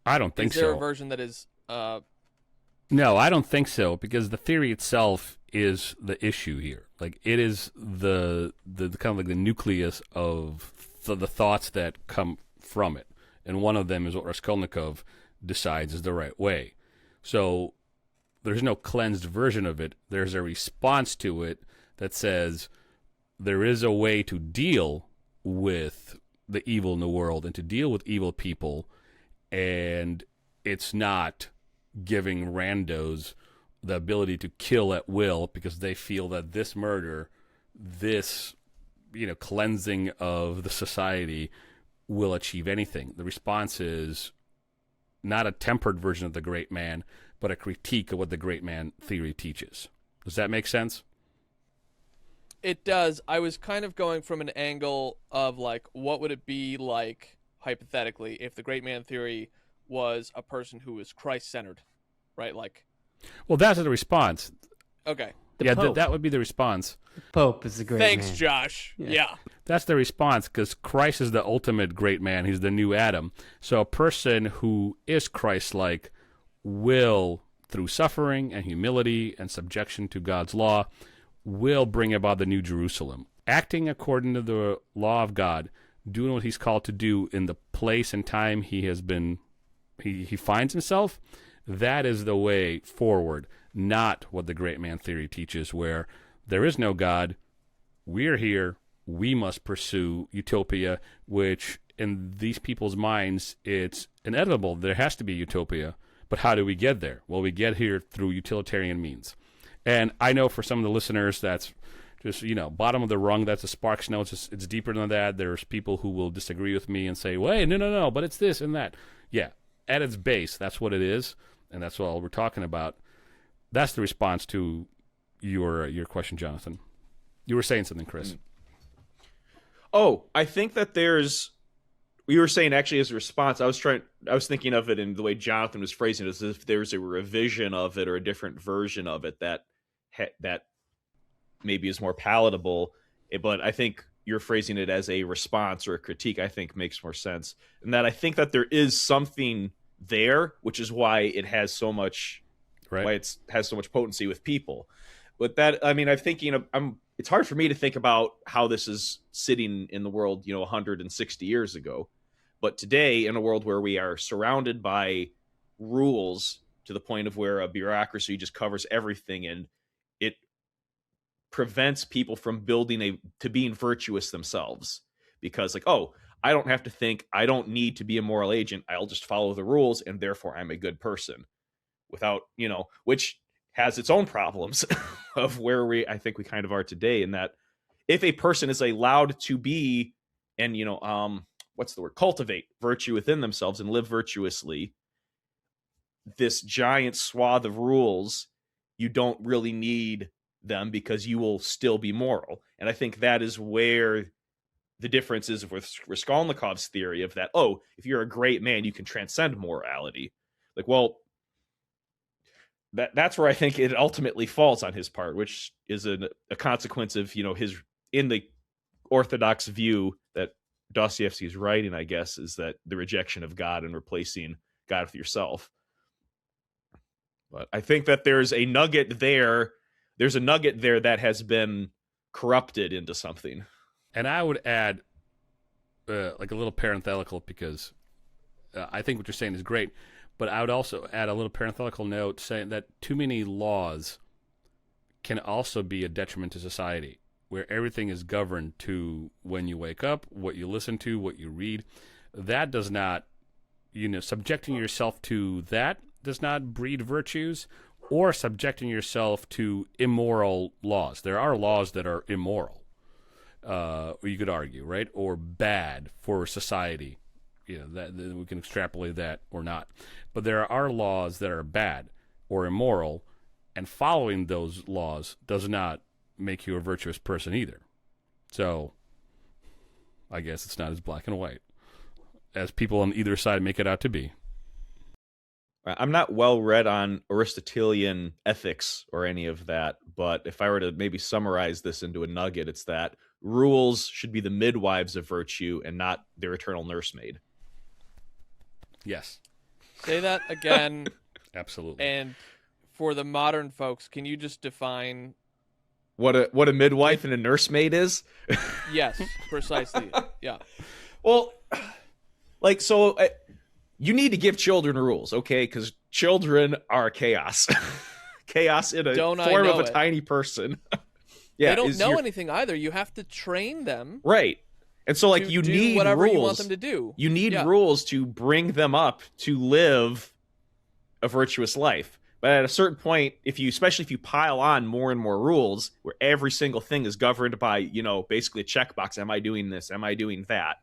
B: I don't think so.
A: Is there a version that is...
B: No, I don't think so, because the theory itself is the issue here. Like, it is the kind of like the nucleus of the thoughts that come from it. And one of them is what Raskolnikov decides is the right way. So there's no cleansed version of it. There's a response to it that says there is a way to deal with the evil in the world and to deal with evil people, and it's not giving randos the ability to kill at will because they feel that this murder, this, cleansing of the society will achieve anything. The response is not a tempered version of the great man, but a critique of what the great man theory teaches. Does that make sense?
A: It does. I was kind of going from an angle of, like, what would it be like, hypothetically, if the great man theory was a person who was Christ-centered, right? Like,
B: well, that's the response.
A: okay.
B: That would be the response.
D: The Pope is the great
A: Thanks,
D: man.
A: Josh. Yeah.
B: That's the response, because Christ is the ultimate great man. He's the new Adam. So a person who is Christ-like will, through suffering and humility and subjection to God's law, will bring about the New Jerusalem. Acting according to the law of God, doing what he's called to do in the place and time he finds himself, that is the way forward, not what the great man theory teaches, where there is no God, we're here, we must pursue utopia, which in these people's minds, it's inevitable. There has to be utopia, but how do we get there? Well, we get here through utilitarian means. And I know for some of the listeners, that's just, bottom of the rung, that's a Sparks note. It's deeper than that. There's people who will disagree with me and say, wait, no, but it's this and that. Yeah, at its base, that's what it is, and that's all we're talking about. That's the response to your question, Jonathan. You were saying something, Chris.
C: Oh, I think that we were saying actually as a response, I was thinking of it in the way Jonathan was phrasing it, as if there's a revision of it or a different version of it that maybe is more palatable. But I think you're phrasing it as a response or a critique, I think makes more sense. And that I think that there is something there, which is why it has so much,
B: right,
C: why it has so much potency with people. But that, I mean, it's hard for me to think about how this is sitting in the world, 160 years ago. But today, in a world where we are surrounded by rules to the point of where a bureaucracy just covers everything, and it prevents people from to being virtuous themselves, because I don't have to think, I don't need to be a moral agent, I'll just follow the rules, and therefore I'm a good person, without, which has its own problems of where I think we kind of are today, in that if a person is allowed to be and cultivate virtue within themselves and live virtuously, this giant swath of rules, you don't really need them because you will still be moral. And I think that is where the difference is with Raskolnikov's theory of that, if you're a great man, you can transcend morality. That's where I think it ultimately falls on his part, which is a consequence of, his, in the Orthodox view that Dostoevsky is writing, I guess, is that the rejection of God and replacing God with yourself. But I think that there's a nugget there. There's a nugget there that has been corrupted into something.
B: And I would add a little parenthetical, because I think what you're saying is great. But I would also add a little parenthetical note saying that too many laws can also be a detriment to society, where everything is governed to when you wake up, what you listen to, what you read. That does not, subjecting yourself to that does not breed virtues, or subjecting yourself to immoral laws. There are laws that are immoral, you could argue, right, or bad for society. That we can extrapolate that or not. But there are laws that are bad or immoral, and following those laws does not make you a virtuous person either. So I guess it's not as black and white as people on either side make it out to be.
C: I'm not well read on Aristotelian ethics or any of that, but if I were to maybe summarize this into a nugget, it's that rules should be the midwives of virtue and not their eternal nursemaid.
B: Yes.
A: Say that again.
B: Absolutely.
A: And for the modern folks, can you just define
C: what a midwife and a nursemaid is?
A: Yes, precisely. Yeah.
C: Well, like, so you need to give children rules, okay? Because children are chaos. Chaos in a form of a tiny person. Yeah,
A: they don't know anything either. You have to train them.
C: Right. And so, like, you need
A: whatever
C: rules.
A: You want them to do.
C: You need rules to bring them up to live a virtuous life. But at a certain point, especially if you pile on more and more rules, where every single thing is governed by, basically a checkbox, am I doing this? Am I doing that?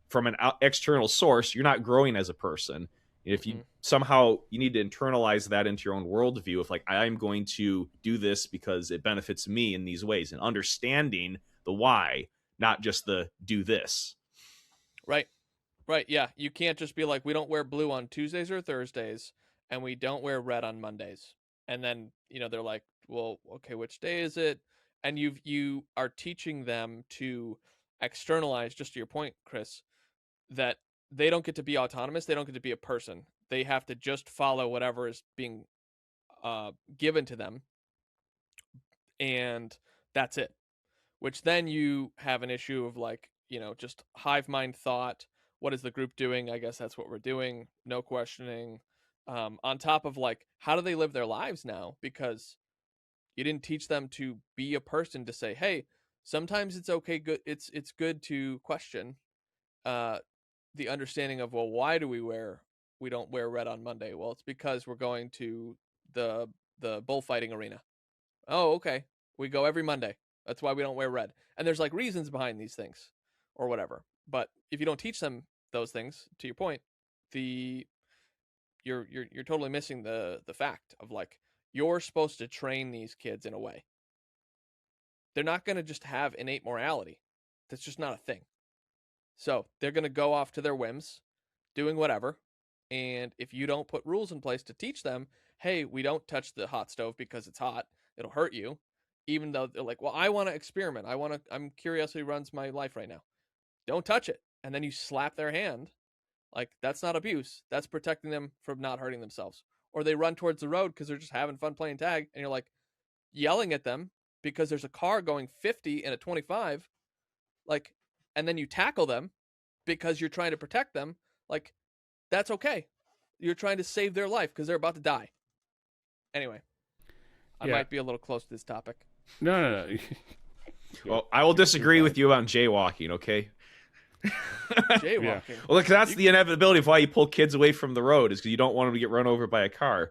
C: From an external source, you're not growing as a person. If you somehow, you need to internalize that into your own worldview of, like, I'm going to do this because it benefits me in these ways, and understanding the why, not just the do this.
A: Right. Yeah. You can't just be like, we don't wear blue on Tuesdays or Thursdays, and we don't wear red on Mondays. And then, they're like, well, okay, which day is it? And you are teaching them to externalize, just to your point, Chris, that they don't get to be autonomous. They don't get to be a person. They have to just follow whatever is being given to them. And that's it. Which then you have an issue of, like, just hive mind thought. What is the group doing? I guess that's what we're doing. No questioning. On top of, like, how do they live their lives now? Because you didn't teach them to be a person, to say, hey, sometimes it's okay. It's good to question the understanding of, well, why do we don't wear red on Monday? Well, it's because we're going to the bullfighting arena. Oh, okay. We go every Monday. That's why we don't wear red. And there's, like, reasons behind these things or whatever. But if you don't teach them those things, to your point, you're totally missing the fact of, like, you're supposed to train these kids in a way. They're not going to just have innate morality. That's just not a thing. So they're going to go off to their whims, doing whatever. And if you don't put rules in place to teach them, hey, we don't touch the hot stove because it's hot, it'll hurt you. Even though they're like, well, I want to experiment. I'm curiosity runs my life right now. Don't touch it. And then you slap their hand. Like, that's not abuse. That's protecting them from not hurting themselves. Or they run towards the road because they're just having fun playing tag. And you're, like, yelling at them because there's a car going 50 and a 25. Like, and then you tackle them because you're trying to protect them. Like, that's okay. You're trying to save their life because they're about to die. Anyway, I might be a little close to this topic.
B: No.
C: Well, I will disagree with you about jaywalking, okay?
A: Jaywalking.
B: Yeah.
C: Well, look, that's the inevitability of why you pull kids away from the road, is because you don't want them to get run over by a car.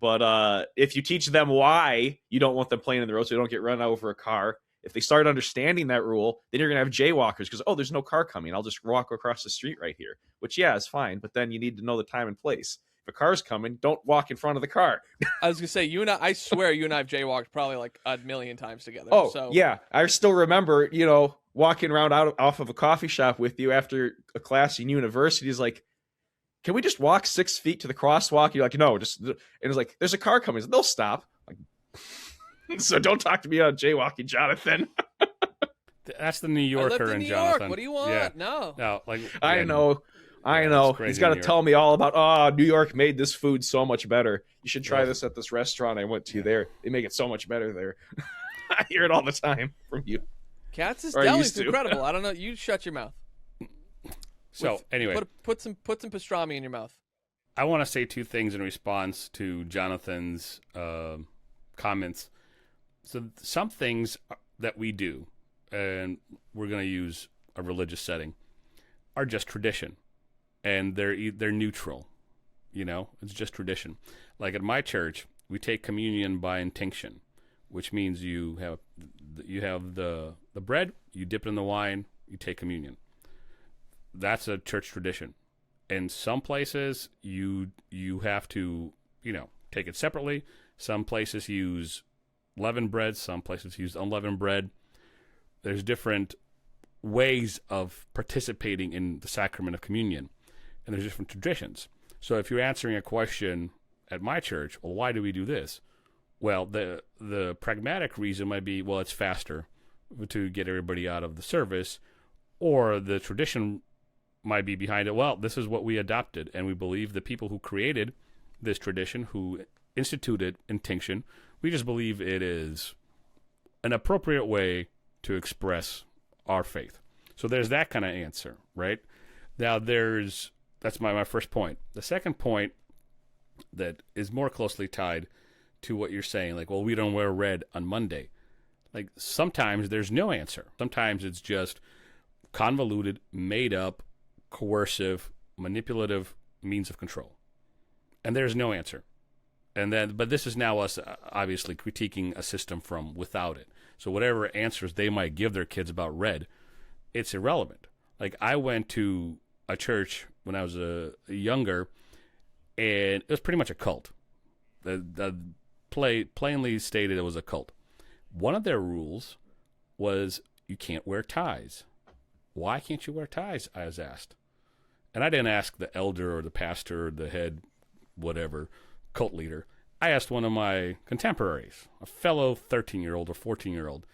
C: But if you teach them why you don't want them playing in the road so they don't get run over a car, if they start understanding that rule, then you're going to have jaywalkers because, oh, there's no car coming. I'll just walk across the street right here, which, yeah, is fine. But then you need to know the time and place. If a car's coming, don't walk in front of the car.
A: I was going to say, I swear you and I have jaywalked probably like a million times together.
C: Oh,
A: so.
C: Yeah. I still remember, walking around off of a coffee shop with you after a class in university is like, can we just walk 6 feet to the crosswalk? You're like, no, and it's like, there's a car coming. They'll stop. Like, so don't talk to me on jaywalking, Jonathan.
B: That's the New Yorker
A: I lived in
B: and
A: New
B: Jonathan.
A: York. What do you want?
B: Yeah.
A: No.
B: Like,
C: I know. He's got to
B: New
C: tell me all about, New York made this food so much better. You should try this at this restaurant I went to there. They make it so much better there. I hear it all the time from you.
A: Katz's
C: Or I
A: Deli
C: used
A: is
C: to.
A: incredible. I don't know. You shut your mouth.
B: So anyway,
A: Put some pastrami in your mouth.
B: I want to say two things in response to Jonathan's comments. So some things that we do, and we're going to use a religious setting, are just tradition, and they're neutral. It's just tradition. Like at my church, we take communion by intinction, which means you have the bread, you dip it in the wine, you take communion. That's a church tradition. In some places, you have to take it separately. Some places use leavened bread. Some places use unleavened bread. There's different ways of participating in the sacrament of communion, and there's different traditions. So if you're answering a question at my church, well, why do we do this? Well, the pragmatic reason might be, well, it's faster to get everybody out of the service, or the tradition might be behind it. Well, this is what we adopted, and we believe the people who created this tradition, who instituted intinction, we just believe it is an appropriate way to express our faith. So there's that kind of answer, right? Now that's my first point. The second point that is more closely tied to what you're saying, like, well, we don't wear red on Monday. Like, sometimes there's no answer. Sometimes it's just convoluted, made up, coercive, manipulative means of control. And there's no answer. But this is now us obviously critiquing a system from without it. So whatever answers they might give their kids about red, it's irrelevant. Like, I went to a church when I was younger, and it was pretty much a cult. Plainly stated it was a cult. One of their rules was you can't wear ties. Why can't you wear ties? I was asked. And I didn't ask the elder or the pastor or the head, whatever, cult leader. I asked one of my contemporaries, a fellow 13-year-old or 14-year-old.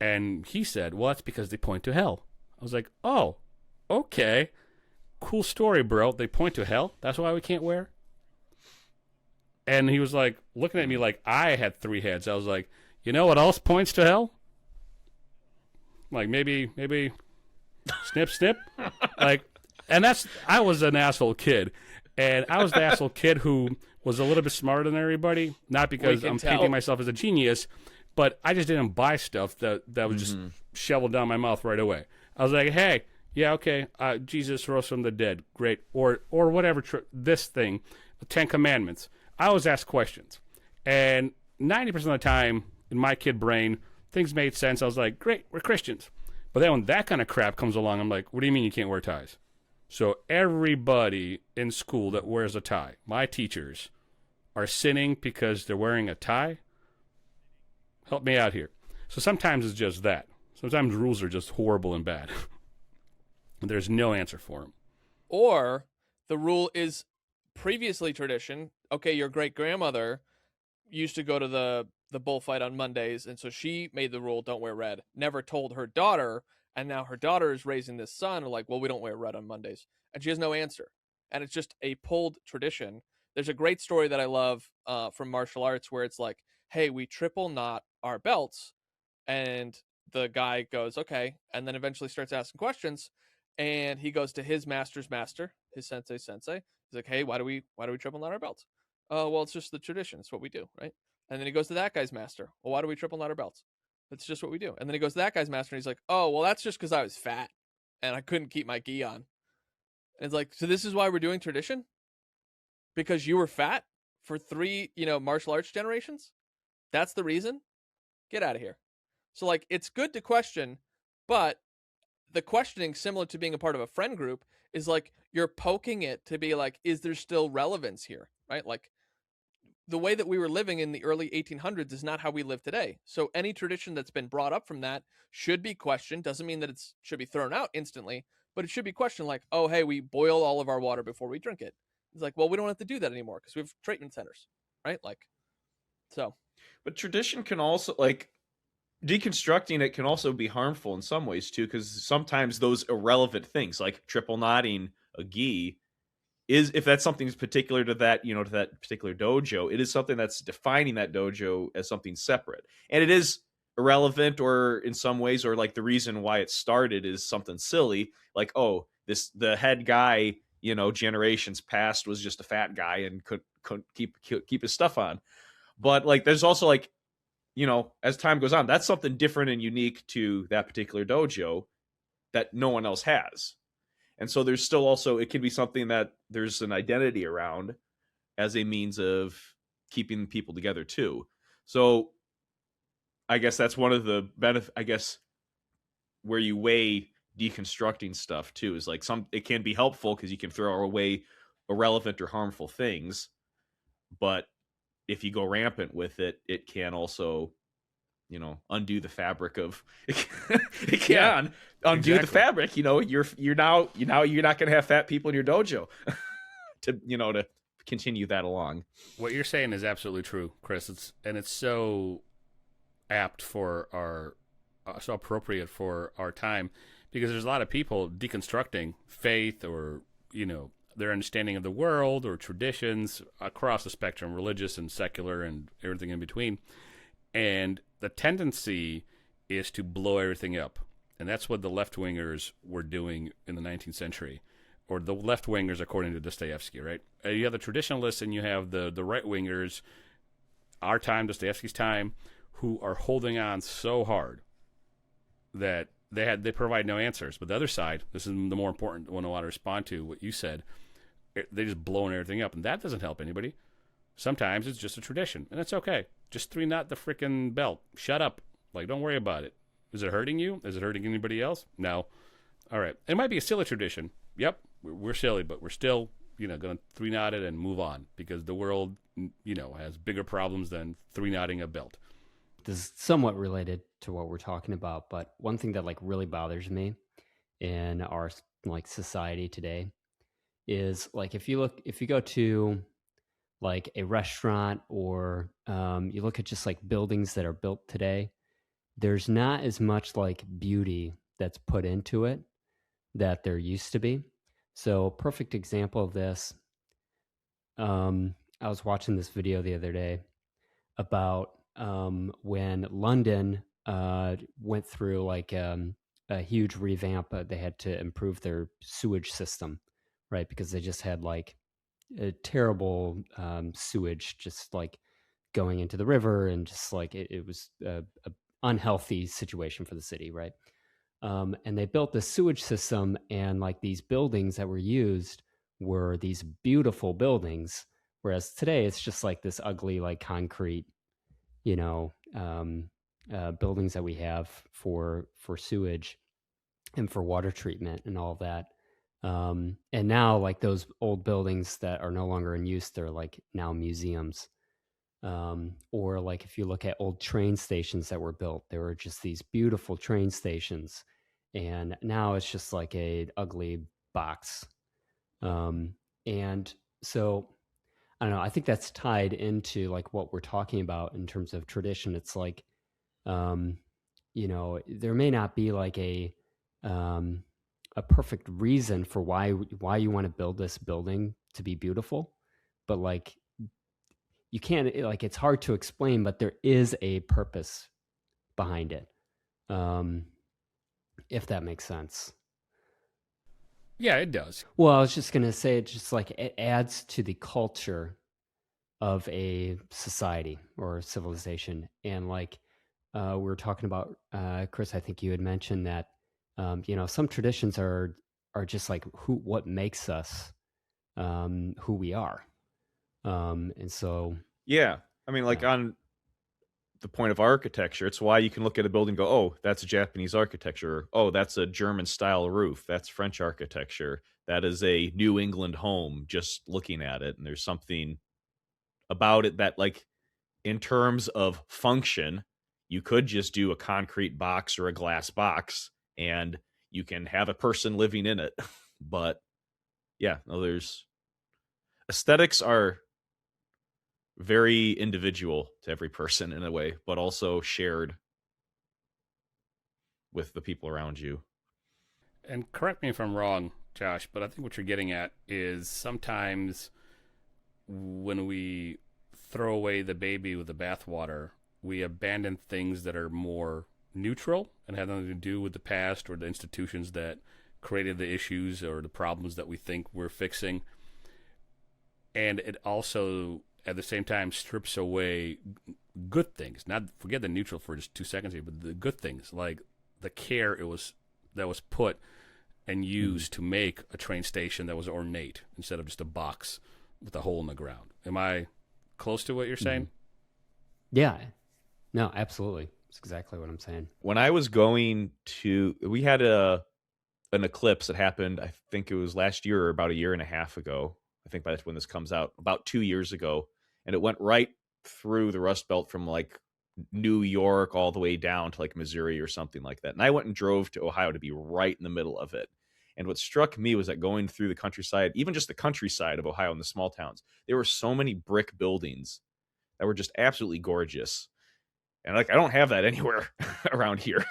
B: And he said, well, that's because they point to hell. I was like, oh, okay. Cool story, bro. They point to hell? That's why we can't wear? And he was like, looking at me like I had three heads. I was like, you know what else points to hell? Like, maybe snip, snip. Like, and I was an asshole kid. And I was the asshole kid who was a little bit smarter than everybody. Not because I'm painting myself as a genius, but I just didn't buy stuff that was just shoveled down my mouth right away. I was like, hey, yeah, okay, Jesus rose from the dead. Great. Or whatever, this thing, the Ten Commandments. I always ask questions. And 90% of the time, in my kid brain, things made sense. I was like, great, we're Christians. But then when that kind of crap comes along, I'm like, what do you mean you can't wear ties? So everybody in school that wears a tie, my teachers, are sinning because they're wearing a tie? Help me out here. So sometimes it's just that. Sometimes rules are just horrible and bad. And there's no answer for them.
A: Or the rule is previously tradition. Okay, your great-grandmother used to go to the bullfight on Mondays, and so she made the rule, don't wear red. Never told her daughter, and now her daughter is raising this son, like, well, we don't wear red on Mondays. And she has no answer. And it's just a pulled tradition. There's a great story that I love from martial arts where it's like, hey, we triple knot our belts. And the guy goes, okay, and then eventually starts asking questions. And he goes to his master's master, his sensei. He's like, hey, why do we triple knot our belts? Oh, well, it's just the tradition. It's what we do, right? And then he goes to that guy's master. Well, why do we triple knot our belts? That's just what we do. And then he goes to that guy's master, and he's like, oh, well, that's just because I was fat, and I couldn't keep my gi on. And it's like, so this is why we're doing tradition? Because you were fat for 3, martial arts generations? That's the reason? Get out of here. So, like, it's good to question, but the questioning, similar to being a part of a friend group, is like you're poking it to be like, is there still relevance here, right? Like, the way that we were living in the early 1800s is not how we live today. So any tradition that's been brought up from that should be questioned. Doesn't mean that it should be thrown out instantly, but it should be questioned like, oh, hey, we boil all of our water before we drink it. It's like, well, we don't have to do that anymore because we have treatment centers, right? Like, so.
C: But tradition can also, like, deconstructing it can also be harmful in some ways too, because sometimes those irrelevant things like triple knotting a gi is, if that's something particular to that, to that particular dojo, it is something that's defining that dojo as something separate. And it is irrelevant, or in some ways, or like the reason why it started is something silly. Like, oh, the head guy, generations past was just a fat guy and couldn't keep his stuff on. But like, there's also like, as time goes on, that's something different and unique to that particular dojo that no one else has. And so there's still also, it can be something that there's an identity around as a means of keeping people together too. So I guess that's one of the benefits, where you weigh deconstructing stuff too, is like it can be helpful because you can throw away irrelevant or harmful things. But if you go rampant with it, it can also undo the fabric of it can undo the fabric. You're not going to have fat people in your dojo to continue that along.
B: What you're saying is absolutely true, Chris. It's so apt for so appropriate for our time, because there's a lot of people deconstructing faith or their understanding of the world or traditions across the spectrum, religious and secular and everything in between. And the tendency is to blow everything up. And that's what the left-wingers were doing in the 19th century, or the left-wingers according to Dostoevsky, right? You have the traditionalists and you have the right-wingers, our time, Dostoevsky's time, who are holding on so hard that they provide no answers. But the other side, this is the more important one I want to respond to, what you said, they're just blowing everything up. And that doesn't help anybody. Sometimes it's just a tradition, and it's okay. Just 3-knot the frickin' belt. Shut up. Don't worry about it. Is it hurting you? Is it hurting anybody else? No. All right. It might be a silly tradition. Yep, we're silly, but we're still, going to 3-knot it and move on, because the world, has bigger problems than 3-knotting a belt.
D: This is somewhat related to what we're talking about, but one thing that really bothers me in our society today is if you go to a restaurant, or you look at just buildings that are built today, there's not as much beauty that's put into it that there used to be. So perfect example of this, I was watching this video the other day about when London went through a huge revamp. They had to improve their sewage system, right? Because they just had a terrible sewage just going into the river, and just it was a unhealthy situation for the city, right? And they built the sewage system, and these buildings that were used were these beautiful buildings, whereas today it's just this ugly concrete buildings that we have for sewage and for water treatment and all of that. And now those old buildings that are no longer in use, they're now museums. Or if you look at old train stations that were built, there were just these beautiful train stations, and now it's just a ugly box. And so I don't know, I think that's tied into what we're talking about in terms of tradition. It's there may not be a perfect reason for why you want to build this building to be beautiful, but you can't, it's hard to explain, but there is a purpose behind it. If that makes sense.
B: Yeah, it does.
D: Well, I was just going to say, it just it adds to the culture of a society or civilization. And we were talking about, Chris, I think you had mentioned that, some traditions are just what makes us who we are. And so.
C: Yeah. I mean, on the point of architecture, it's why you can look at a building and go, oh, that's a Japanese architecture. Oh, that's a German style roof. That's French architecture. That is a New England home, just looking at it. And there's something about it that in terms of function, you could just do a concrete box or a glass box and you can have a person living in it. But yeah, no, there's aesthetics are very individual to every person in a way, but also shared with the people around you.
B: And correct me if I'm wrong, Josh, but I think what you're getting at is sometimes when we throw away the baby with the bathwater, we abandon things that are more neutral and have nothing to do with the past or the institutions that created the issues or the problems that we think we're fixing. And it also, at the same time, strips away good things. Not forget the neutral for just 2 seconds here, but the good things, like the care that was put and used to make a train station that was ornate instead of just a box with a hole in the ground. Am I close to what you're saying?
D: Yeah. No, absolutely. That's exactly what I'm saying.
C: When I was going to, we had an eclipse that happened, I think it was last year or about a year and a half ago. I think by when this comes out, about 2 years ago. And it went right through the Rust Belt from New York all the way down to like Missouri or something like that. And I went and drove to Ohio to be right in the middle of it. And what struck me was that going through the countryside, even just the countryside of Ohio in the small towns, there were so many brick buildings that were just absolutely gorgeous. And like, I don't have that anywhere around here.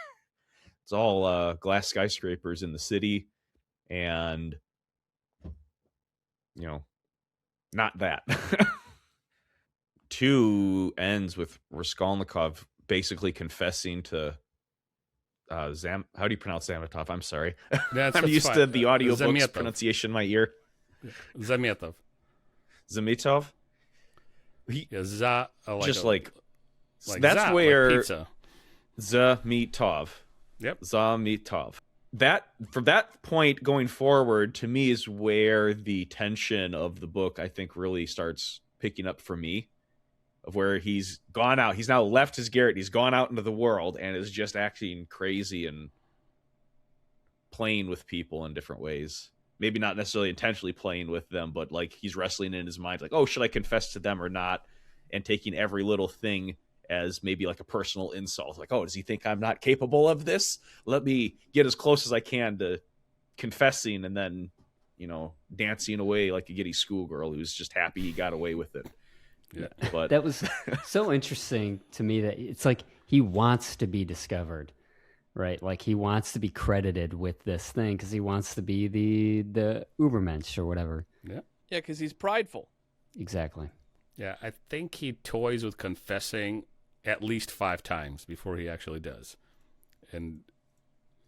C: It's all glass skyscrapers in the city, and not that. 2 ends with Raskolnikov basically confessing to how do you pronounce Zametov? I'm sorry. I'm used to the audiobook's pronunciation in my ear.
B: Zametov.
C: Zametov? That's where
B: like pizza.
C: Zametov.
B: Yep.
C: Zametov. That from that point going forward, to me, is where the tension of the book, I think, really starts picking up for me. Of where he's gone out. He's now left his garret. He's gone out into the world and is just acting crazy and playing with people in different ways. Maybe not necessarily intentionally playing with them, but like he's wrestling in his mind, like, oh, should I confess to them or not? And taking every little thing as maybe like a personal insult. Like, oh, does he think I'm not capable of this? Let me get as close as I can to confessing, and then, dancing away like a giddy schoolgirl who's just happy he got away with it.
D: Yeah, but that was so interesting to me that it's like he wants to be discovered, right? Like he wants to be credited with this thing because he wants to be the Ubermensch or whatever.
B: Yeah.
A: Yeah, because he's prideful.
D: Exactly.
B: Yeah, I think he toys with confessing at least 5 times before he actually does. And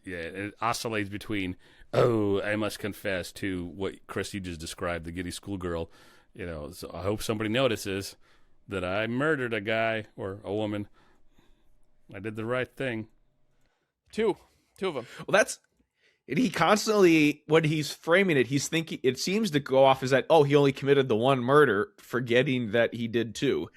B: yeah, it oscillates between, oh, I must confess, to what Chris, you just described, the giddy schoolgirl. So I hope somebody notices that I murdered a guy or a woman. I did the right thing.
A: 2 of them.
C: Well, he constantly, when he's framing it, he's thinking, it seems to go off as that, oh, he only committed the 1 murder, forgetting that he did 2.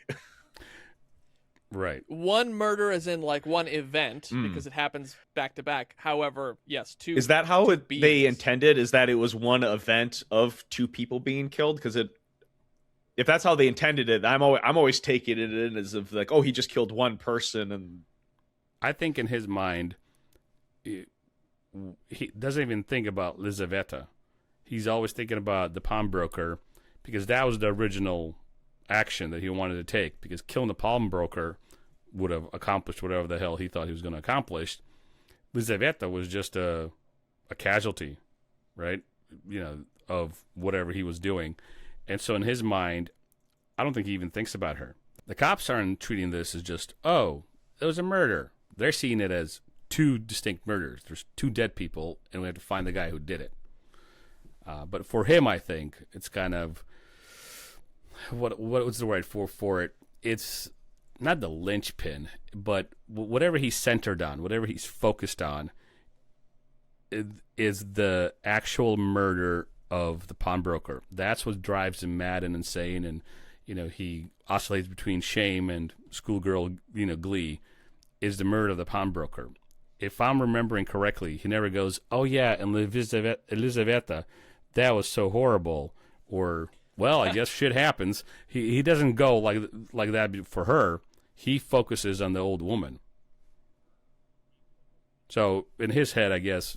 B: Right.
A: 1 murder as in like 1 event, because it happens back to back. However, yes, 2.
C: Is that how they intended? Is that it was 1 event of 2 people being killed? Because if that's how they intended it, I'm always taking it in as if like, oh, he just killed 1 person. And
B: I think in his mind, he doesn't even think about Lizaveta. He's always thinking about the pawnbroker, because that was the original action that he wanted to take, because killing the pawnbroker would have accomplished whatever the hell he thought he was going to accomplish. Lizaveta was just a casualty, right? Of whatever he was doing. And so in his mind, I don't think he even thinks about her. The cops aren't treating this as just, oh, it was a murder. They're seeing it as 2 distinct murders. There's 2 dead people, and we have to find the guy who did it. But for him, I think it's kind of, what was the word for it? It's not the linchpin, but whatever he's centered on, whatever he's focused on, is the actual murder of the pawnbroker. That's what drives him mad and insane, and he oscillates between shame and schoolgirl glee, is the murder of the pawnbroker. If I'm remembering correctly, he never goes, oh yeah, and Lizaveta, that was so horrible, or, well, I guess shit happens. He doesn't go like that for her. He focuses on the old woman. So in his head, I guess,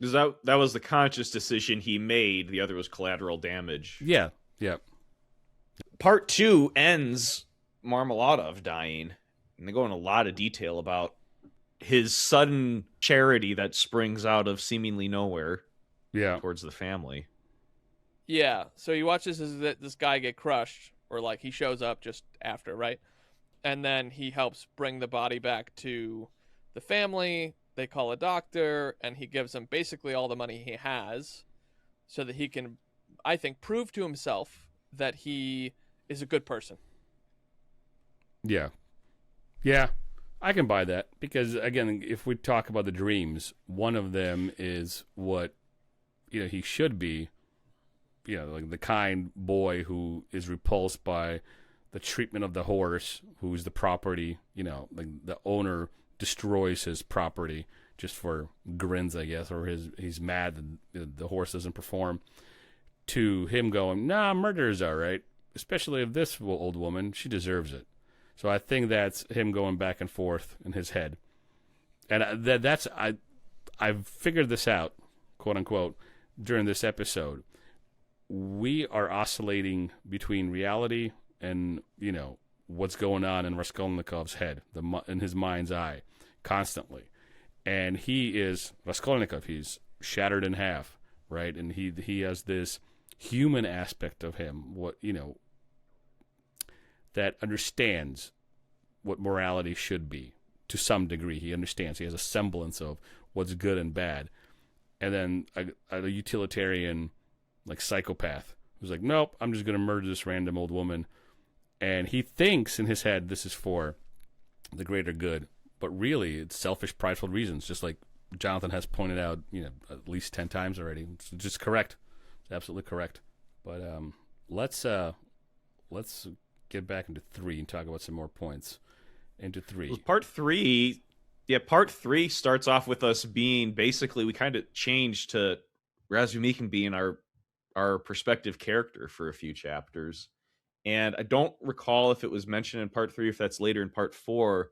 C: that was the conscious decision he made. The other was collateral damage.
B: Yeah.
C: Part 2 ends Marmeladov dying, and they go in a lot of detail about his sudden charity that springs out of seemingly nowhere.
B: Yeah.
C: Towards the family.
A: Yeah, so he watches this guy get crushed, or like he shows up just after, right? And then he helps bring the body back to the family. They call a doctor, and he gives them basically all the money he has so that he can, I think, prove to himself that he is a good person.
B: Yeah. Yeah, I can buy that, because, again, if we talk about the dreams, one of them is what, he should be, like the kind boy who is repulsed by the treatment of the horse, who's the property, like the owner destroys his property just for grins, I guess, or he's mad that the horse doesn't perform, to him going, nah, murder is all right, especially of this old woman, she deserves it. So I think that's him going back and forth in his head. And I've figured this out, quote unquote, during this episode. We are oscillating between reality and, what's going on in Raskolnikov's head, in his mind's eye, constantly. And he is Raskolnikov. He's shattered in half, right? And he has this human aspect of him, that understands what morality should be to some degree. He understands. He has a semblance of what's good and bad. And then a utilitarian, psychopath who's like, nope, I'm just going to murder this random old woman. And he thinks in his head this is for the greater good. But really, it's selfish, prideful reasons, just like Jonathan has pointed out, at least 10 times already. It's just correct. It's absolutely correct. But let's get back into 3 and talk about some more points. Into 3.
C: Well, part 3 starts off with us being basically, we kind of changed to Razumikin being our perspective character for a few chapters. And I don't recall if it was mentioned in part 3, if that's later in part 4.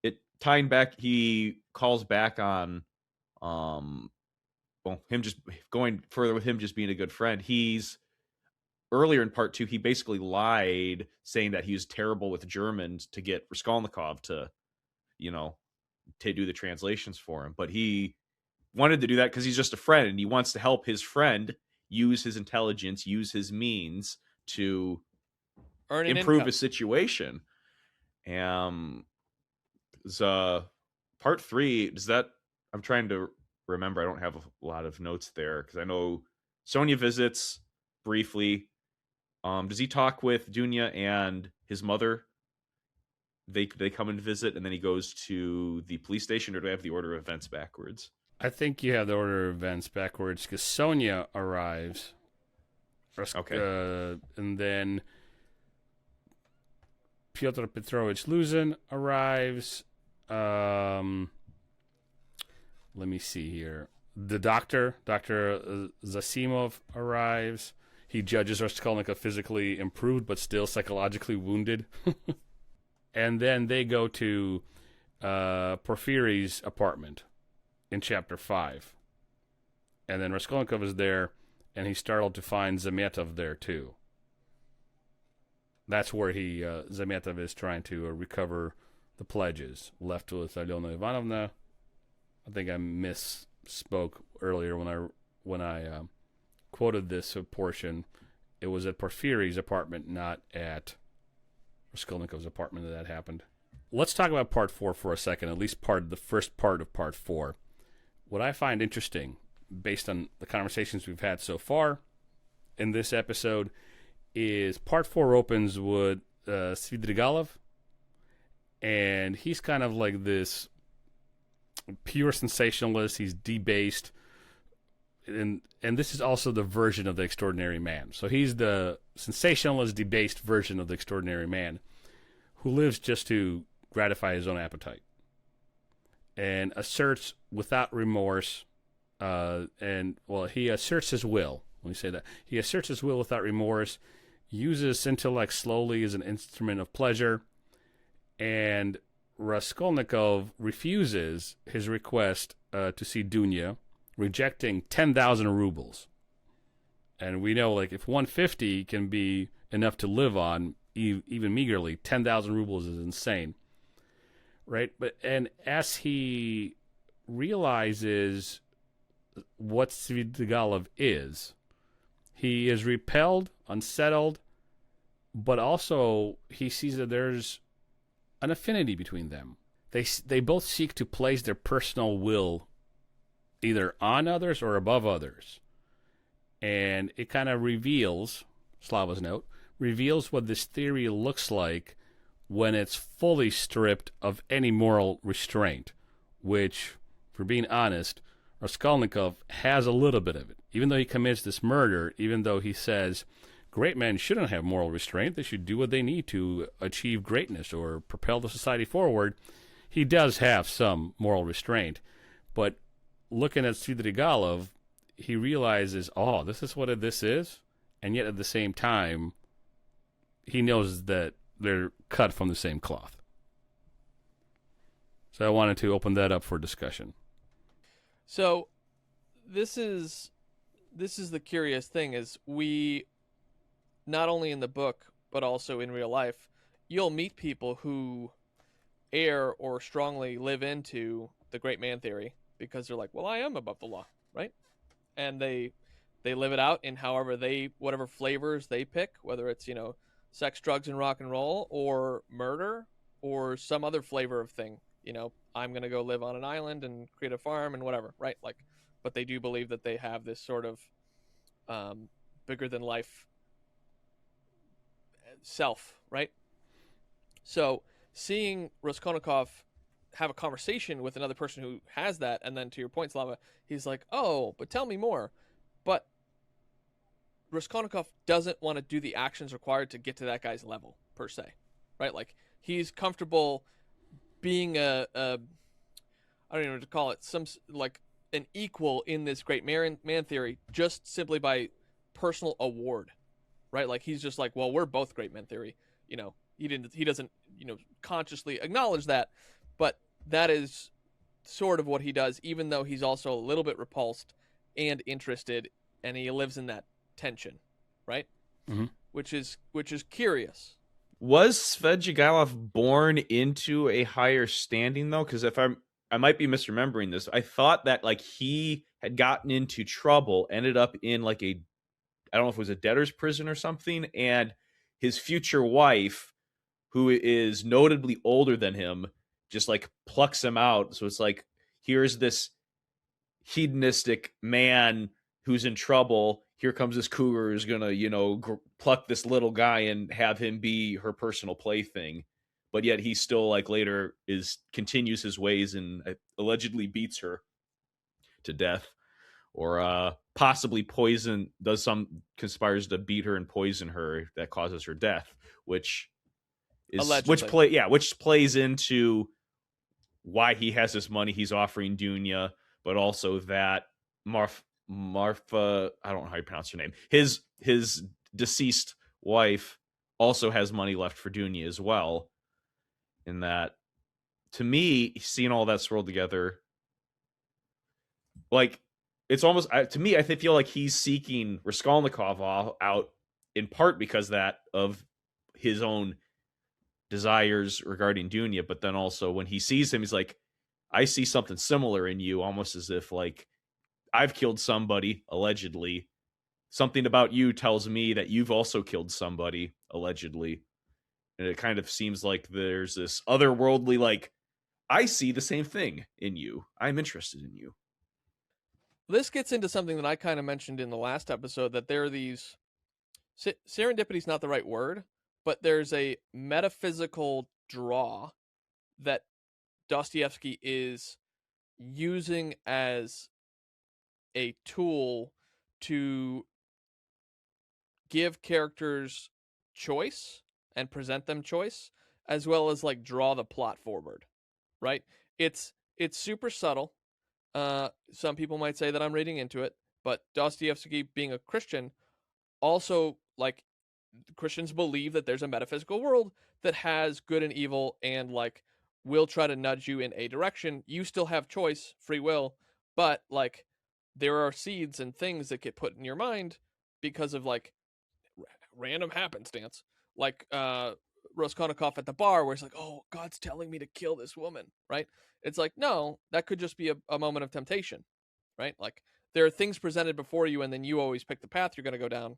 C: It tying back, he calls back on him just going further with him just being a good friend. He's earlier in part 2, he basically lied, saying that he was terrible with Germans to get Raskolnikov to do the translations for him. But he wanted to do that because he's just a friend, and he wants to help his friend use his intelligence, use his means to improve his situation. Part 3, does that, I'm trying to remember, I don't have a lot of notes there, because I know Sonia visits briefly. Does he talk with Dunya and his mother? They come and visit, and then he goes to the police station, or do I have the order of events backwards?
B: I think you have the order of events backwards, because Sonia arrives.
C: Okay.
B: And then Pyotr Petrovich Luzin arrives. Let me see here. The Dr. Zasimov arrives. He judges Raskolnikov physically improved, but still psychologically wounded. And then they go to Porfiry's apartment in chapter 5. And then Raskolnikov is there, and he's startled to find Zametov there too. That's where Zametov is trying to recover the pledges left with Alyona Ivanovna. I think I misspoke earlier when I quoted this portion. It was at Porfiry's apartment, not at Raskolnikov's apartment that happened. Let's talk about part 4 for a second, at least the first part of part 4. What I find interesting, based on the conversations we've had so far in this episode, is part 4 opens with Svidrigailov, and he's kind of like this pure sensationalist. He's debased, and this is also the version of the extraordinary man. So he's the sensationalist, debased version of the extraordinary man who lives just to gratify his own appetite and asserts without remorse. He asserts his will. Let me say that. He asserts his will without remorse, uses intellect slowly as an instrument of pleasure, and Raskolnikov refuses his request to see Dunya, rejecting 10,000 rubles. And we know, if 150 can be enough to live on, even meagerly, 10,000 rubles is insane, right? And as he realizes what Svidrigailov is, he is repelled, unsettled, but also he sees that there's an affinity between them. They both seek to place their personal will either on others or above others. And it kind of reveals, Slava's note, reveals what this theory looks like when it's fully stripped of any moral restraint, which, for being honest, Raskolnikov has a little bit of it. Even though he commits this murder, even though he says great men shouldn't have moral restraint, they should do what they need to achieve greatness or propel the society forward, he does have some moral restraint. But looking at Svidrigailov, he realizes, this is what this is, and yet at the same time, he knows that they're cut from the same cloth. So I wanted to open that up for discussion.
A: So this is the curious thing is we, not only in the book but also in real life, you'll meet people who err or strongly live into the great man theory because they're like, well, I am above the law, right? And they live it out in whatever flavors they pick, whether it's, sex, drugs, and rock and roll, or murder, or some other flavor of thing. I'm going to go live on an island and create a farm and whatever, right? But they do believe that they have this sort of bigger than life self, right? So seeing Raskolnikov have a conversation with another person who has that, and then to your point, Slava, he's like, oh, but tell me more. But Raskolnikov doesn't want to do the actions required to get to that guy's level, per se, right? He's comfortable being I don't even know what to call it, an equal in this great man theory, just simply by personal award, right? He's just like, well, we're both great men theory. He doesn't, consciously acknowledge that, but that is sort of what he does, even though he's also a little bit repulsed and interested, and he lives in that tension, right?
B: Mm-hmm.
A: Which is curious.
C: Was Svidrigailov born into a higher standing though? Because I might be misremembering this. I thought that he had gotten into trouble, ended up in I don't know if it was a debtor's prison or something, and his future wife, who is notably older than him, just plucks him out. So it's here's this hedonistic man who's in trouble. Here comes this cougar who's gonna, pluck this little guy and have him be her personal plaything. But yet he still later continues his ways and allegedly beats her to death, or possibly conspires to beat her and poison her that causes her death, which plays into why he has this money he's offering Dunya, but also that Marfa, I don't know how you pronounce her name, his deceased wife also has money left for Dunya as well. In that, to me, seeing all that swirled together, it's almost, to me, I feel like he's seeking Raskolnikov out in part because of his own desires regarding Dunya, but then also when he sees him, he's like, I see something similar in you, almost as if I've killed somebody, allegedly. Something about you tells me that you've also killed somebody, allegedly. And it kind of seems like there's this otherworldly, I see the same thing in you. I'm interested in you.
A: This gets into something that I kind of mentioned in the last episode, that there are these... serendipity is not the right word, but there's a metaphysical draw that Dostoevsky is using as a tool to give characters choice and present them choice, as well as draw the plot forward, right? It's super subtle. Some people might say that I'm reading into it, but Dostoevsky, being a Christian, also Christians believe that there's a metaphysical world that has good and evil, and will try to nudge you in a direction. You still have choice, free will, but there are seeds and things that get put in your mind because of random happenstance. Raskolnikov at the bar, where he's like, oh, God's telling me to kill this woman, right? It's no, that could just be a moment of temptation, right? There are things presented before you, and then you always pick the path you're going to go down.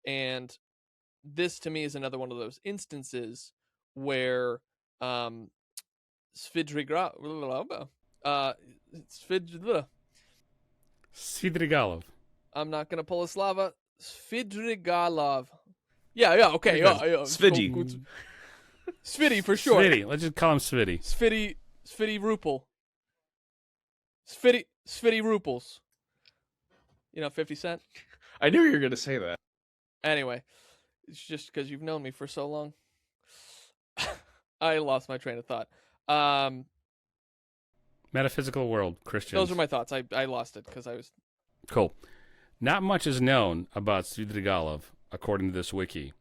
A: And this, to me, is another one of those instances where Svidrigailov.
B: Svidrigailov.
A: I'm not going to pull a Slava. Svidrigailov. Yeah, okay. Yeah.
C: Svidi.
A: Svidi, for sure.
B: Svidi. Let's just call him Svidi.
A: Svidi Rupel. Svidi Rupels. 50 Cent?
C: I knew you were going to say that.
A: Anyway, it's just because you've known me for so long. I lost my train of thought.
B: Metaphysical world, Christians.
A: Those are my thoughts. I lost it because I was...
B: Cool. Not much is known about Svidrigailov, according to this wiki.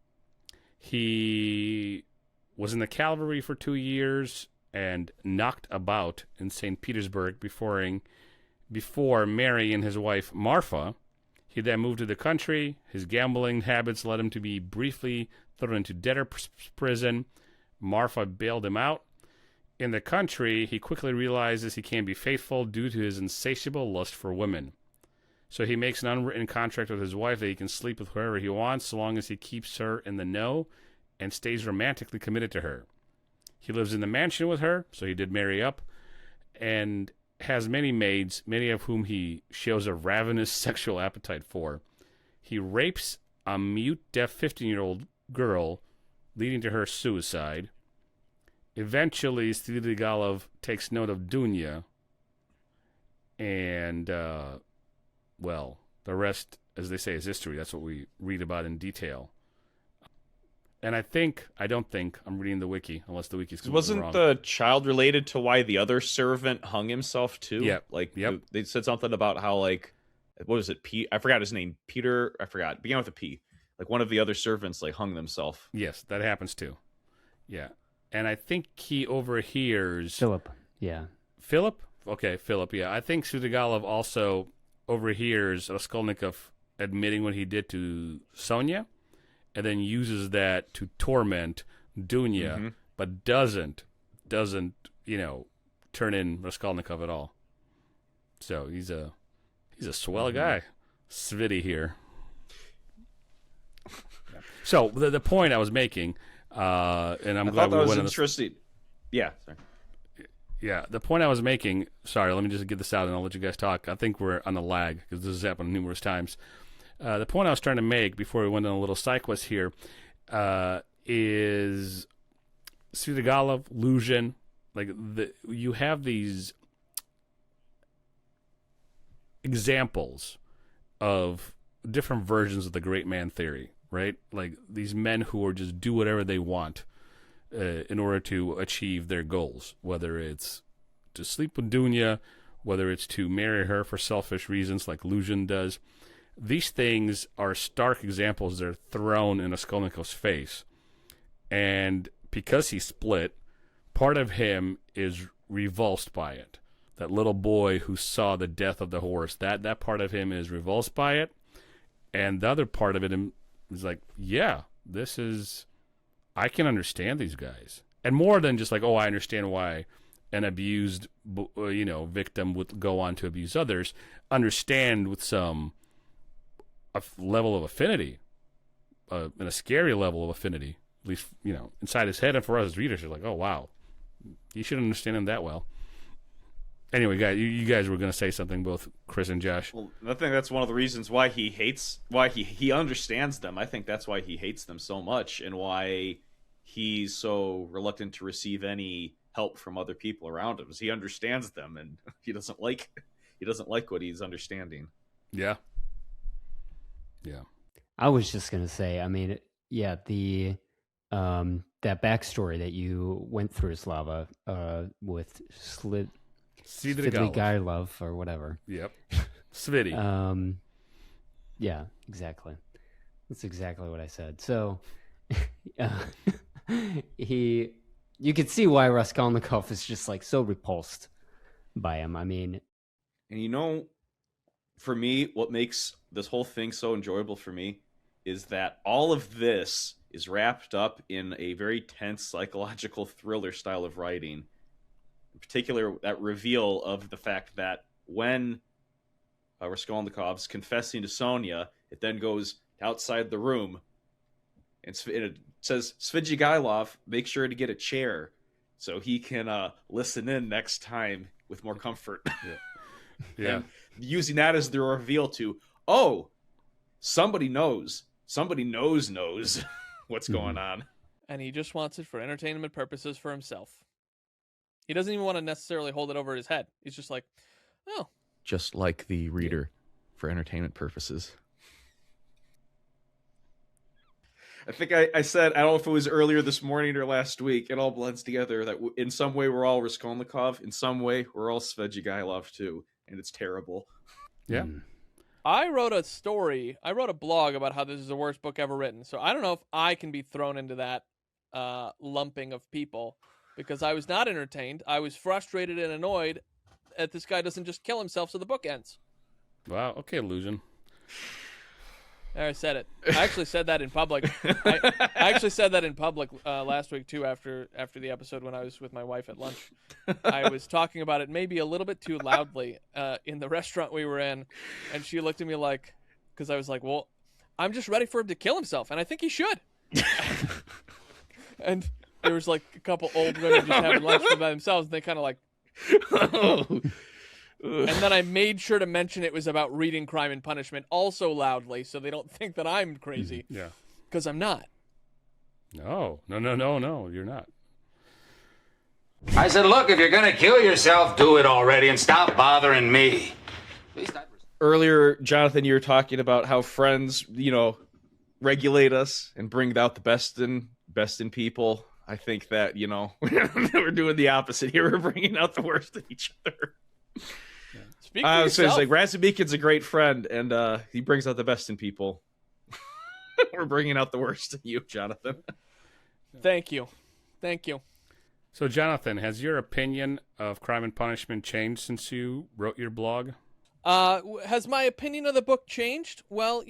B: He was in the cavalry for 2 years, and knocked about in St. Petersburg before marrying his wife Marfa. He then moved to the country. His gambling habits led him to be briefly thrown into debtor prison. Marfa bailed him out. In the country, he quickly realizes he can't be faithful due to his insatiable lust for women. So he makes an unwritten contract with his wife that he can sleep with whoever he wants so long as he keeps her in the know and stays romantically committed to her. He lives in the mansion with her, so he did marry up, and has many maids, many of whom he shows a ravenous sexual appetite for. He rapes a mute, deaf 15-year-old girl, leading to her suicide. Eventually, Svidrigailov takes note of Dunya, and, well, the rest, as they say, is history. That's what we read about in detail. And I don't think, I'm reading the wiki, unless the wiki's completely wrong.
C: Wasn't the child related to why the other servant hung himself too?
B: Yeah.
C: Like,
B: Yep.
C: they said something about how, like, what was it? I forgot his name. Peter, I forgot. It began with a P. Like, one of the other servants, like, hung themselves.
B: Yes, that happens too. Yeah. And I think he overhears...
D: Philip. Yeah.
B: Philip? Okay, Philip, yeah. I think Svidrigailov also overhears Raskolnikov admitting what he did to Sonia, and then uses that to torment Dunya, but doesn't, turn in Raskolnikov at all. So he's a swell guy, Svidi here. So the point I was making, and I'm glad we went on this.
C: Interesting. Yeah. Sorry.
B: Yeah, the point I was making. Sorry, let me just get this out, and I'll let you guys talk. I think we're on a lag because this has happened numerous times. The point I was trying to make before we went on a little side quest here is Svidrigailov, Luzhin, you have these examples of different versions of the great man theory, right? Like these men who are just do whatever they want in order to achieve their goals, whether it's to sleep with Dunya, whether it's to marry her for selfish reasons like Luzhin does. These things are stark examples that are thrown in Raskolnikov's face. And because he's split, part of him is revulsed by it. That little boy who saw the death of the horse, that part of him is revulsed by it. And the other part of it is like, yeah, I can understand these guys. And more than just like, oh, I understand why an abused, victim would go on to abuse others. Understand with some level of affinity, and a scary level of affinity, at least, inside his head. And for us as readers, you're like, oh, wow, you should understand him that well. Anyway, guys, you guys were going to say something, both Chris and Josh.
C: Well, I think that's one of the reasons why he understands them. I think that's why he hates them so much, and why he's so reluctant to receive any help from other people around him. Is he understands them, and he doesn't like what he's understanding.
B: Yeah. Yeah.
D: I was just going to say, I mean, yeah, the that backstory that you went through, Slava, with Svidrigailov or whatever.
B: Yep. Svidi.
D: Yeah, exactly. That's exactly what I said. So you could see why Raskolnikov is just like so repulsed by him. I mean,
C: and for me, what makes this whole thing so enjoyable for me is that all of this is wrapped up in a very tense psychological thriller style of writing. In particular, that reveal of the fact that when Raskolnikov's confessing to Sonia, it then goes outside the room, and it says, Svidrigailov, make sure to get a chair so he can listen in next time with more comfort.
B: Yeah.
C: And using that as the reveal to, somebody knows what's going on.
A: And he just wants it for entertainment purposes for himself. He doesn't even want to necessarily hold it over his head. He's just like, oh.
C: Just like the reader, for entertainment purposes. I think I said, I don't know if it was earlier this morning or last week, it all blends together that in some way we're all Raskolnikov, in some way we're all Svidrigailov too, and it's terrible.
B: Yeah.
A: I wrote a blog about how this is the worst book ever written, so I don't know if I can be thrown into that lumping of people because I was not entertained. I was frustrated and annoyed that this guy doesn't just kill himself so the book ends.
B: Wow. Okay, illusion.
A: There, I said it. I actually said that in public. I actually said that in public last week too. After the episode when I was with my wife at lunch, I was talking about it maybe a little bit too loudly in the restaurant we were in, and she looked at me like, because I was like, "Well, I'm just ready for him to kill himself, and I think he should." And there was like a couple old women just having lunch by themselves, and they kind of like. And then I made sure to mention it was about reading Crime and Punishment also loudly so they don't think that I'm crazy.
B: Yeah.
A: Because I'm not.
B: No, you're not.
E: I said, look, if you're going to kill yourself, do it already and stop bothering me.
C: Earlier, Jonathan, you were talking about how friends, regulate us and bring out the best in people. I think that, we're doing the opposite here. We're bringing out the worst in each other.
A: Speak for yourself.
C: It's like Razumikin's a great friend, and he brings out the best in people. We're bringing out the worst in you, Jonathan.
A: Thank you.
B: So, Jonathan, has your opinion of Crime and Punishment changed since you wrote your blog?
A: Has my opinion of the book changed? Well,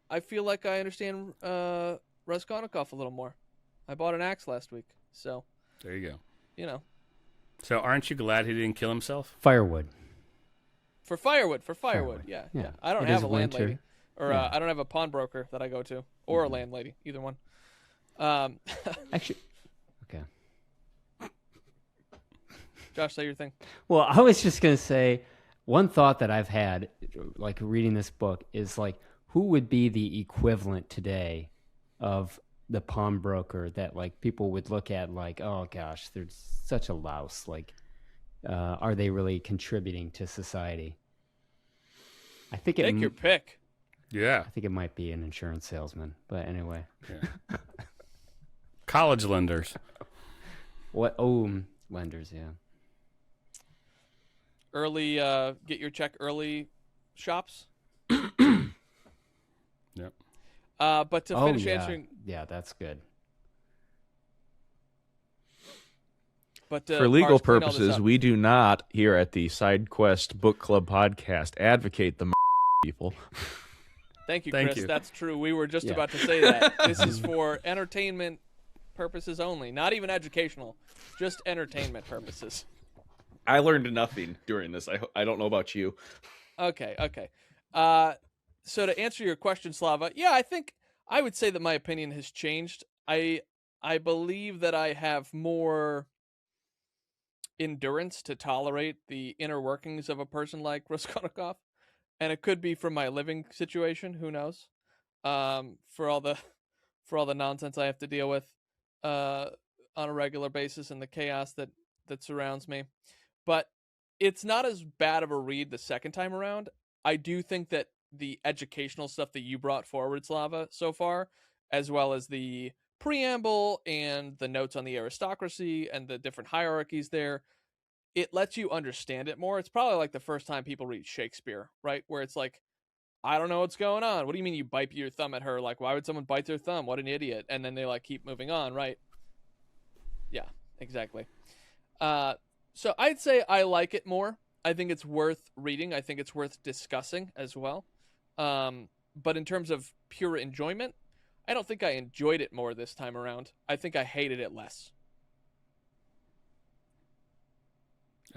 A: I feel like I understand Raskolnikov a little more. I bought an axe last week, so
B: there you go. So aren't you glad he didn't kill himself?
D: Firewood.
A: For firewood. Yeah. I don't have a landlady. Or I don't have a pawnbroker that I go to. Or a landlady. Either one.
D: Actually, okay.
A: Josh, say your thing.
D: Well, I was just going to say, one thought that I've had, like, reading this book is, like, who would be the equivalent today of the pawnbroker that, like, people would look at like, oh gosh, they're such a louse. Like, are they really contributing to society? I think
A: Take your pick.
B: Yeah.
D: I think it might be an insurance salesman, but anyway.
B: Yeah. College lenders.
D: What? Oh, lenders, yeah.
A: Early, get your check early shops.
B: Yep.
A: But to finish
D: yeah.
A: answering,
D: yeah, that's good.
A: But
C: for legal purposes, we do not here at the SideQuest Book Club podcast advocate the people.
A: Thank you,
B: Thank
A: Chris.
B: you.
A: That's true. We were just about to say that. This is for entertainment purposes only, not even educational, just entertainment purposes.
C: I learned nothing during this. I don't know about you.
A: Okay. So to answer your question, Slava, yeah, I think I would say that my opinion has changed. I believe that I have more endurance to tolerate the inner workings of a person like Raskolnikov, and it could be from my living situation. Who knows? For all the nonsense I have to deal with on a regular basis and the chaos that surrounds me, but it's not as bad of a read the second time around. I do think that the educational stuff that you brought forward, Slava, so far, as well as the preamble and the notes on the aristocracy and the different hierarchies there, it lets you understand it more. It's probably like the first time people read Shakespeare, right? Where it's like, I don't know what's going on. What do you mean you bite your thumb at her? Like, why would someone bite their thumb? What an idiot. And then they like keep moving on, right? Yeah, exactly. So I'd say I like it more. I think it's worth reading. I think it's worth discussing as well. But in terms of pure enjoyment, I don't think I enjoyed it more this time around. I think I hated it less.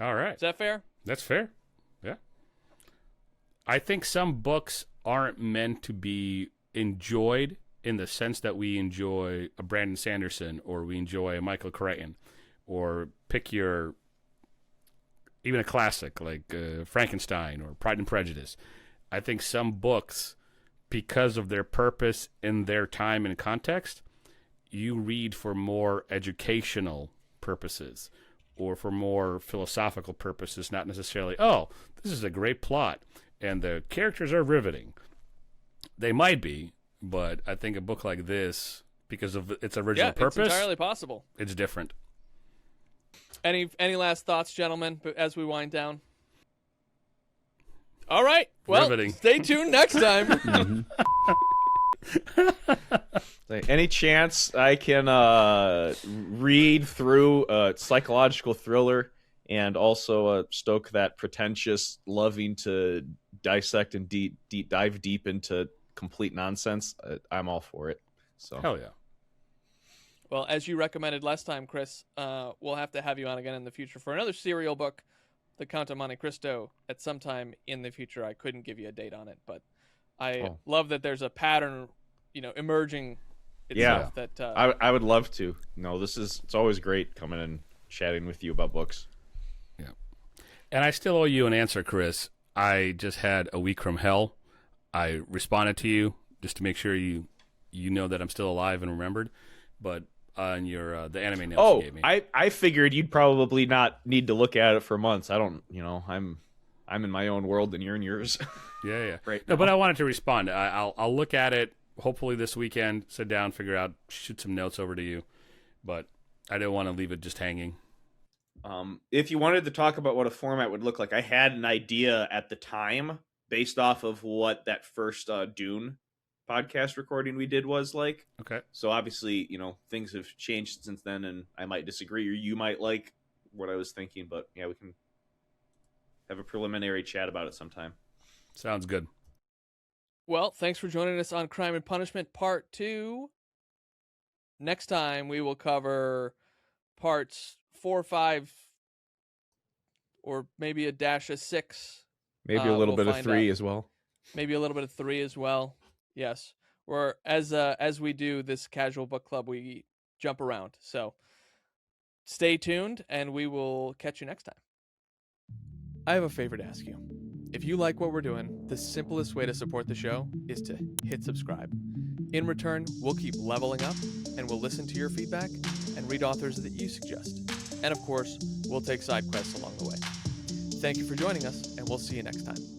B: All right.
A: Is that fair?
B: That's fair. Yeah. I think some books aren't meant to be enjoyed in the sense that we enjoy a Brandon Sanderson or we enjoy a Michael Crichton, or pick your, even a classic like Frankenstein or Pride and Prejudice. I think some books, because of their purpose in their time and context, you read for more educational purposes or for more philosophical purposes, not necessarily, oh, this is a great plot and the characters are riveting. They might be, but I think a book like this, because of its original purpose,
A: it's entirely possible.
B: It's different.
A: Any last thoughts, gentlemen, as we wind down? All right. Well,
B: Riveting.
A: Stay tuned next time.
C: Like, any chance I can read through a psychological thriller and also stoke that pretentious, loving to dissect and dive deep into complete nonsense, I'm all for it. So
B: Hell yeah.
A: Well, as you recommended last time, Chris, we'll have to have you on again in the future for another serial book, The Count of Monte Cristo, at some time in the future. I couldn't give you a date on it, but I love that there's a pattern, emerging itself.
C: Yeah,
A: that
C: I would love to. No, it's always great coming and chatting with you about books.
B: Yeah. And I still owe you an answer, Chris. I just had a week from hell. I responded to you just to make sure you know that I'm still alive and remembered. But on your the anime notes you gave me.
C: I figured you'd probably not need to look at it for months. I don't, I'm in my own world and you're in yours.
B: Yeah.
C: Right.
B: No, but I wanted to respond. I'll look at it hopefully this weekend, sit down, figure out, shoot some notes over to you. But I didn't want to leave it just hanging.
C: If you wanted to talk about what a format would look like, I had an idea at the time based off of what that first Dune podcast recording we did was like.
B: Okay.
C: So obviously, things have changed since then, and I might disagree, or you might like what I was thinking. But yeah, we can have a preliminary chat about it sometime.
B: Sounds good.
A: Well, thanks for joining us on Crime and Punishment Part 2. Next time, we will cover parts 4, 5, or maybe a dash of 6.
C: Maybe a little bit of 3 as well.
A: Maybe a little bit of 3 as well. Yes. Or as we do this casual book club, we jump around. So stay tuned, and we will catch you next time. I have a favor to ask you. If you like what we're doing, the simplest way to support the show is to hit subscribe. In return, we'll keep leveling up, and we'll listen to your feedback and read authors that you suggest. And of course, we'll take side quests along the way. Thank you for joining us, and we'll see you next time.